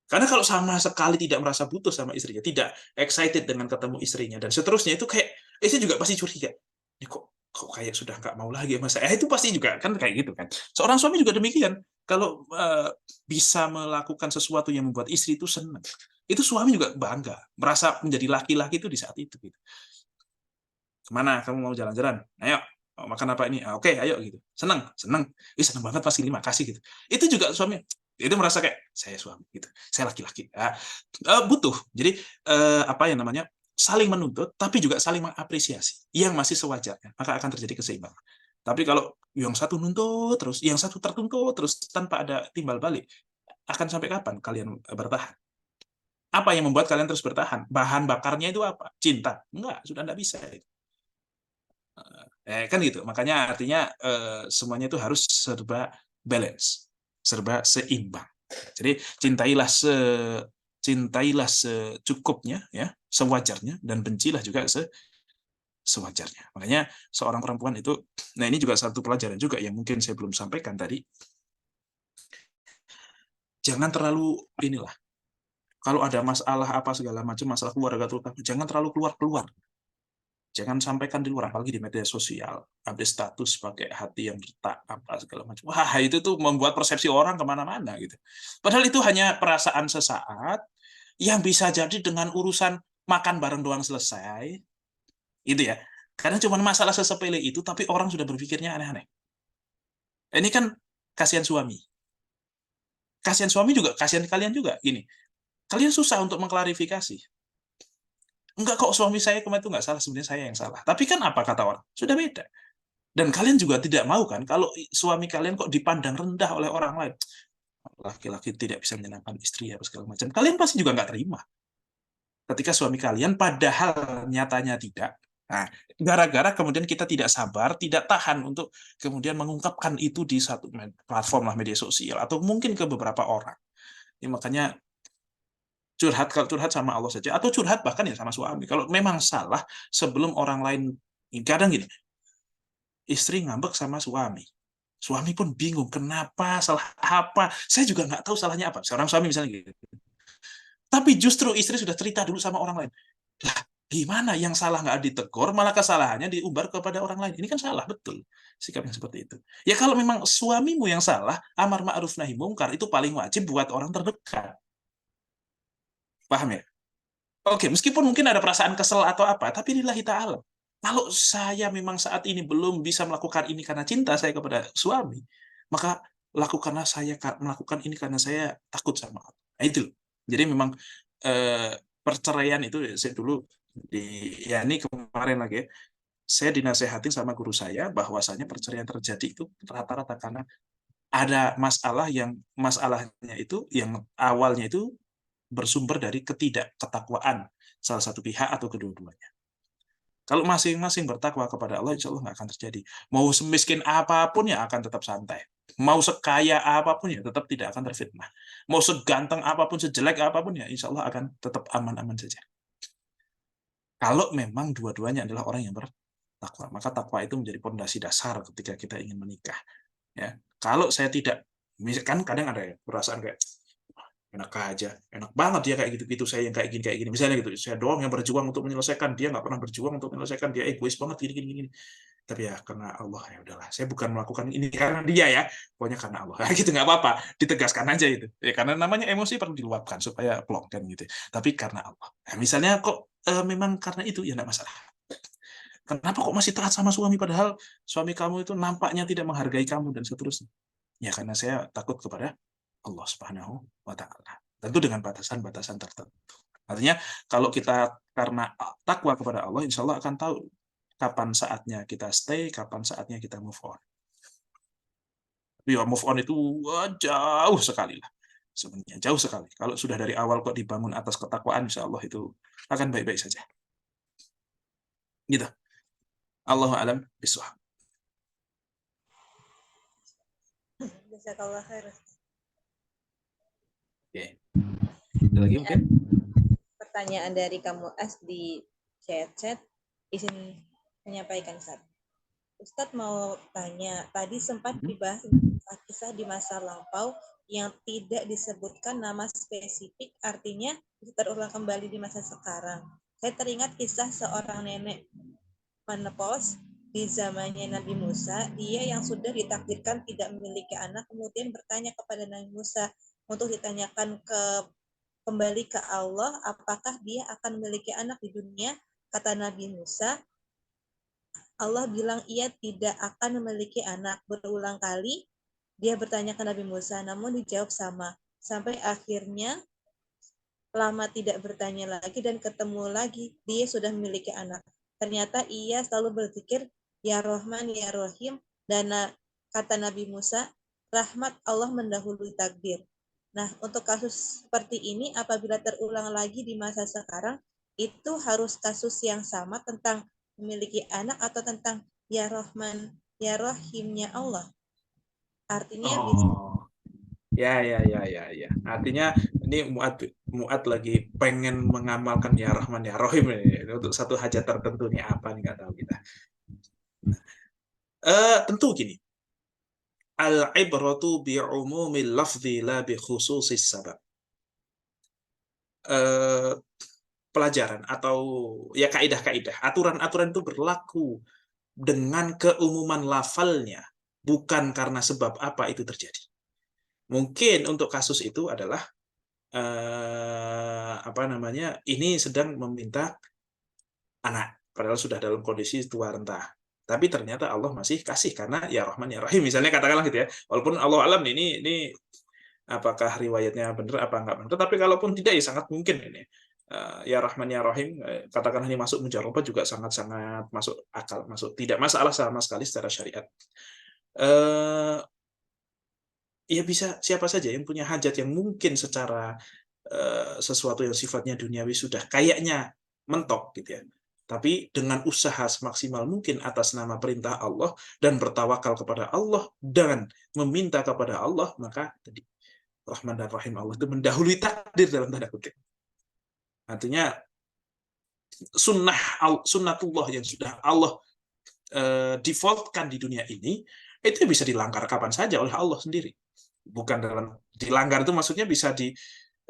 Karena kalau sama sekali tidak merasa butuh sama istrinya, tidak excited dengan ketemu istrinya, dan seterusnya, itu kayak istri juga pasti curiga. Ini kok kayak sudah nggak mau lagi sama saya. Itu pasti juga kan kayak gitu kan. Seorang suami juga demikian. Kalau bisa melakukan sesuatu yang membuat istri itu senang, itu suami juga bangga, merasa menjadi laki-laki itu di saat itu. Gitu. Kemana kamu mau jalan-jalan? Ayo, mau makan apa ini? Oke, ayo gitu. Senang. Senang banget pasti, terima kasih gitu. Itu juga suami itu merasa kayak saya suami gitu, saya laki-laki, butuh. Jadi apa yang namanya saling menuntut, tapi juga saling mengapresiasi yang masih sewajarnya, maka akan terjadi keseimbangan. Tapi kalau yang satu nuntut terus, yang satu tertuntut terus tanpa ada timbal balik, akan sampai kapan kalian bertahan? Apa yang membuat kalian terus bertahan? Bahan bakarnya itu apa? Cinta? Enggak, sudah enggak bisa. Kan gitu. Makanya artinya semuanya itu harus serba balance, serba seimbang. Jadi cintailah secukupnya ya, sewajarnya, dan bencilah juga sewajarnya. Makanya seorang perempuan itu, nah ini juga satu pelajaran juga yang mungkin saya belum sampaikan tadi. Jangan terlalu inilah. Kalau ada masalah apa segala macam, masalah keluarga terutama, jangan terlalu keluar-keluar. Jangan sampaikan di luar, apalagi di media sosial, update status pakai hati yang retak, apa segala macam. Wah, itu tuh membuat persepsi orang kemana-mana gitu. Padahal itu hanya perasaan sesaat, yang bisa jadi dengan urusan makan bareng doang selesai, gitu ya. Karena cuma masalah sesepele itu, tapi orang sudah berpikirnya aneh-aneh. Ini kan kasihan suami. Kasihan suami juga, kasihan kalian juga. Gini, kalian susah untuk mengklarifikasi. Enggak kok, suami saya kemarin itu enggak salah, sebenarnya saya yang salah. Tapi kan apa kata orang? Sudah beda. Dan kalian juga tidak mau kan, kalau suami kalian kok dipandang rendah oleh orang lain. Laki-laki tidak bisa menyenangkan istri, apa segala macam. Kalian pasti juga nggak terima. Ketika suami kalian padahal nyatanya tidak. Nah, gara-gara kemudian kita tidak sabar, tidak tahan untuk kemudian mengungkapkan itu di satu platform lah, media sosial, atau mungkin ke beberapa orang. Ya, makanya curhat, kalau curhat sama Allah saja, atau curhat bahkan ya sama suami. Kalau memang salah, sebelum orang lain, kadang gini, istri ngambek sama suami. Suami pun bingung, kenapa, salah apa. Saya juga nggak tahu salahnya apa. Seorang suami misalnya gitu. Tapi justru istri sudah cerita dulu sama orang lain. Lah, gimana yang salah nggak ditegur, malah kesalahannya diumbar kepada orang lain. Ini kan salah, betul. Sikap yang seperti itu. Ya kalau memang suamimu yang salah, amar ma'ruf nahi mungkar, itu paling wajib buat orang terdekat. Paham ya? Oke, meskipun mungkin ada perasaan kesel atau apa, tapi lillahi ta'ala. Kalau saya memang saat ini belum bisa melakukan ini karena cinta saya kepada suami, maka lakukanlah saya melakukan ini karena saya takut sama Allah. Nah, itu loh. Jadi memang eh, perceraian itu saya dulu ya ini kemarin lagi ya, saya dinasehatin sama guru saya bahwasanya perceraian terjadi itu rata-rata karena ada masalah yang masalahnya itu yang awalnya itu bersumber dari ketidakketakwaan salah satu pihak atau kedua-duanya. Kalau masing-masing bertakwa kepada Allah, insya Allah nggak akan terjadi. Mau semiskin apapun ya akan tetap santai. Mau sekaya apapun ya tetap tidak akan terfitnah. Mau seganteng apapun, sejelek apapun ya insya Allah akan tetap aman-aman saja. Kalau memang dua-duanya adalah orang yang bertakwa, maka takwa itu menjadi pondasi dasar ketika kita ingin menikah. Ya, kalau saya tidak, misalkan kadang ada ya perasaan kayak enak aja, enak banget dia kayak gitu-gitu, saya yang kayak gini, misalnya gitu, saya doang yang berjuang untuk menyelesaikan, dia nggak pernah berjuang untuk menyelesaikan, dia egois banget gini. Tapi ya karena Allah ya udahlah, saya bukan melakukan ini karena dia ya, pokoknya karena Allah. Gitu nggak apa-apa, ditegaskan aja itu. Ya karena namanya emosi perlu diluapkan supaya plong kan gitu. Tapi karena Allah. Nah, misalnya kok memang karena itu ya nggak masalah. Kenapa kok masih taat sama suami padahal suami kamu itu nampaknya tidak menghargai kamu dan seterusnya? Ya karena saya takut kepada Allah Subhanahu wa taala. Tentu dengan batasan-batasan tertentu. Artinya kalau kita karena takwa kepada Allah, insya Allah akan tahu kapan saatnya kita stay, kapan saatnya kita move on. Tapi ya move on itu jauh sekali lah. Sebenarnya jauh sekali. Kalau sudah dari awal kok dibangun atas ketakwaan, insya Allah itu akan baik-baik saja. Gitu. Allahu a'lam bishawab. Jazakallah khair. Oke. Ada lagi mungkin? Pertanyaan dari kamu S di chat izin menyampaikan Ustaz. Ustadz mau tanya, tadi sempat dibahas kisah di masa lampau yang tidak disebutkan nama spesifik, artinya terulang kembali di masa sekarang. Saya teringat kisah seorang nenek menopause di zamannya Nabi Musa, dia yang sudah ditakdirkan tidak memiliki anak, kemudian bertanya kepada Nabi Musa untuk ditanyakan kembali ke Allah, apakah dia akan memiliki anak di dunia? Kata Nabi Musa, Allah bilang ia tidak akan memiliki anak. Berulang kali dia bertanya ke Nabi Musa, namun dijawab sama. Sampai akhirnya lama tidak bertanya lagi dan ketemu lagi, dia sudah memiliki anak. Ternyata ia selalu berzikir, Ya Rahman, Ya Rahim, dan kata Nabi Musa, rahmat Allah mendahului takdir. Nah, untuk kasus seperti ini, apabila terulang lagi di masa sekarang, itu harus kasus yang sama tentang memiliki anak atau tentang Ya Rahman, Ya Rahimnya Allah. Artinya bisa. Ya. Artinya ini Muat lagi pengen mengamalkan ya Rahman ya Rahim ini untuk satu hajat tertentu nih apa nih nggak tahu kita. Tentu gini. Al-ibratu bi'umumil lafzi la bi khususis sabab. Pelajaran atau ya kaidah-kaidah, aturan-aturan itu berlaku dengan keumuman lafalnya, bukan karena sebab apa itu terjadi. Mungkin untuk kasus itu adalah apa namanya, ini sedang meminta anak, padahal sudah dalam kondisi tua renta. Tapi ternyata Allah masih kasih karena ya Rahman ya Rahim, misalnya katakanlah gitu ya. Walaupun Allah alam ini apakah riwayatnya benar apa enggak benar, tapi kalaupun tidak ya sangat mungkin ini. Ya Rahman ya Rahim, katakanlah ini masuk mujarabah juga sangat-sangat masuk akal, masuk, tidak masalah sama sekali secara syariat. Ya bisa siapa saja yang punya hajat yang mungkin secara sesuatu yang sifatnya duniawi sudah kayaknya mentok gitu ya. Tapi dengan usaha semaksimal mungkin atas nama perintah Allah dan bertawakal kepada Allah dan meminta kepada Allah, maka tadi Rahman dan Rahim Allah itu mendahului takdir dalam tanda kutip. Artinya sunnatullah yang sudah Allah defaultkan di dunia ini, itu bisa dilanggar kapan saja oleh Allah sendiri. Bukan dalam dilanggar itu maksudnya bisa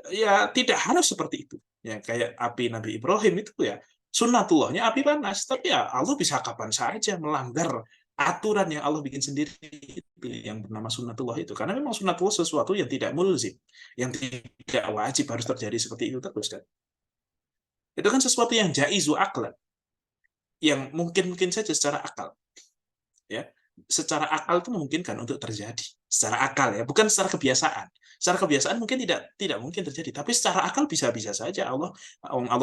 ya tidak harus seperti itu. Ya kayak api Nabi Ibrahim itu ya sunnatullahnya api panas, tapi ya Allah bisa kapan saja melanggar aturan yang Allah bikin sendiri itu yang bernama sunnatullah itu. Karena memang sunnatullah sesuatu yang tidak mulzim, yang tidak wajib harus terjadi seperti itu terus kan. Itu kan sesuatu yang jaizu aklan, yang mungkin saja secara akal. Ya, secara akal itu memungkinkan untuk terjadi secara akal ya, bukan secara kebiasaan. Secara kebiasaan mungkin tidak mungkin terjadi, tapi secara akal bisa saja. Allah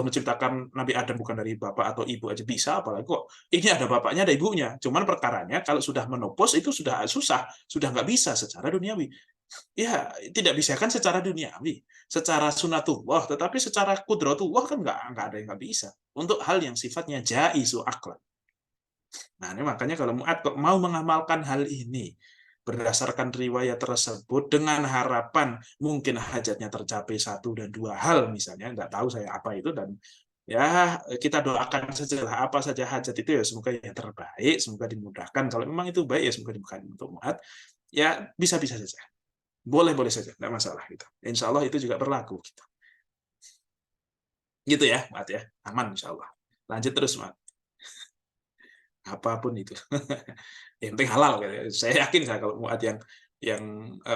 menciptakan Nabi Adam bukan dari bapak atau ibu aja bisa, apalagi kok ini ada bapaknya ada ibunya. Cuman perkaranya kalau sudah menopos itu sudah susah, sudah nggak bisa secara duniawi. Ya tidak bisa kan secara duniawi, secara sunatullah, tetapi secara kudratullah kan nggak ada yang nggak bisa untuk hal yang sifatnya jaizu aklan. Nah, ini makanya kalau Mu'ad mau mengamalkan hal ini berdasarkan riwayat tersebut dengan harapan mungkin hajatnya tercapai 1 dan 2 hal misalnya, nggak tahu saya apa itu, dan ya kita doakan saja lah apa saja hajat itu ya semoga yang terbaik, semoga dimudahkan. Kalau memang itu baik ya semoga dimudahkan untuk Mu'ad. Ya bisa-bisa saja, boleh-boleh saja, nggak masalah gitu. Insya Allah itu juga berlaku gitu. Gitu ya, Mu'ad ya, aman insya Allah. Lanjut terus Mu'ad. Apapun itu. Yang penting halal gitu. Saya yakin kalau Mu'ad yang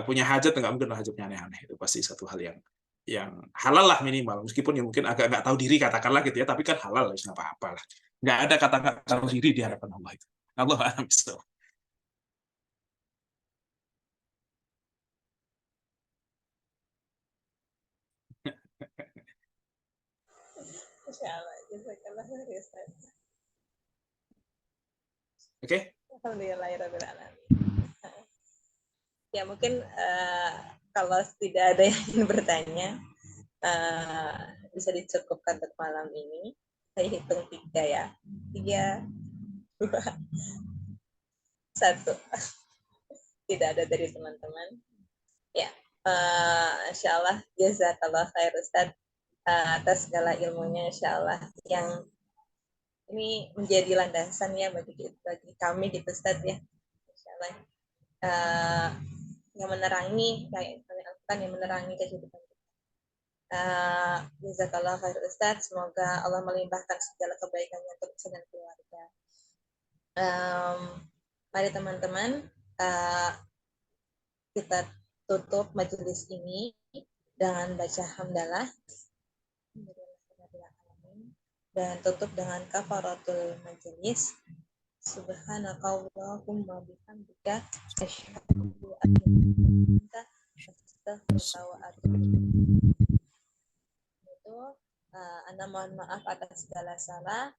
punya hajat nggak mungkin hajatnya aneh-aneh, itu pasti satu hal yang halal lah minimal, meskipun ya mungkin agak nggak tahu diri katakanlah gitu ya, tapi kan halal ya nggak apa-apa lah, nggak ada kata nggak tahu diri di hadapan Allah itu. Allah a'lam bishawab. Insyaallah, jazakallah khair ya Ustaz. Oke. Alhamdulillahirabbil alamin. Ya mungkin kalau tidak ada yang ingin bertanya, bisa dicukupkan untuk malam ini. Saya hitung 3 ya. 3, 2, 1. Tidak ada dari teman-teman. Ya, insyaallah jazakallah khair Ustaz atas segala ilmunya, insyaallah yang ini menjadi landasan ya bagi kami gitu Ustaz ya. Insyaallah yang menerangi yang menerangi kehidupan kita. Jazakallah khair Ustaz, semoga Allah melimpahkan segala kebaikannya untuk kita dan keluarga. Mari teman-teman, kita tutup majelis ini dengan baca hamdalah dan tutup dengan kafaratul majelis. Subhanakallahumma bihamdika asyhadu an la ilaha illa anta astaghfiruka wa atubu ilaik. Itu Anda mohon maaf atas segala salah.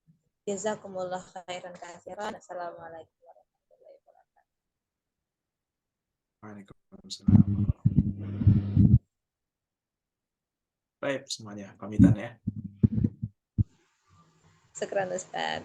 Jazakumullah khairan katsiran. Assalamualaikum warahmatullahi wabarakatuh. Waalaikumsalam. Baik semuanya, pamitan ya. Syukran Ustaz.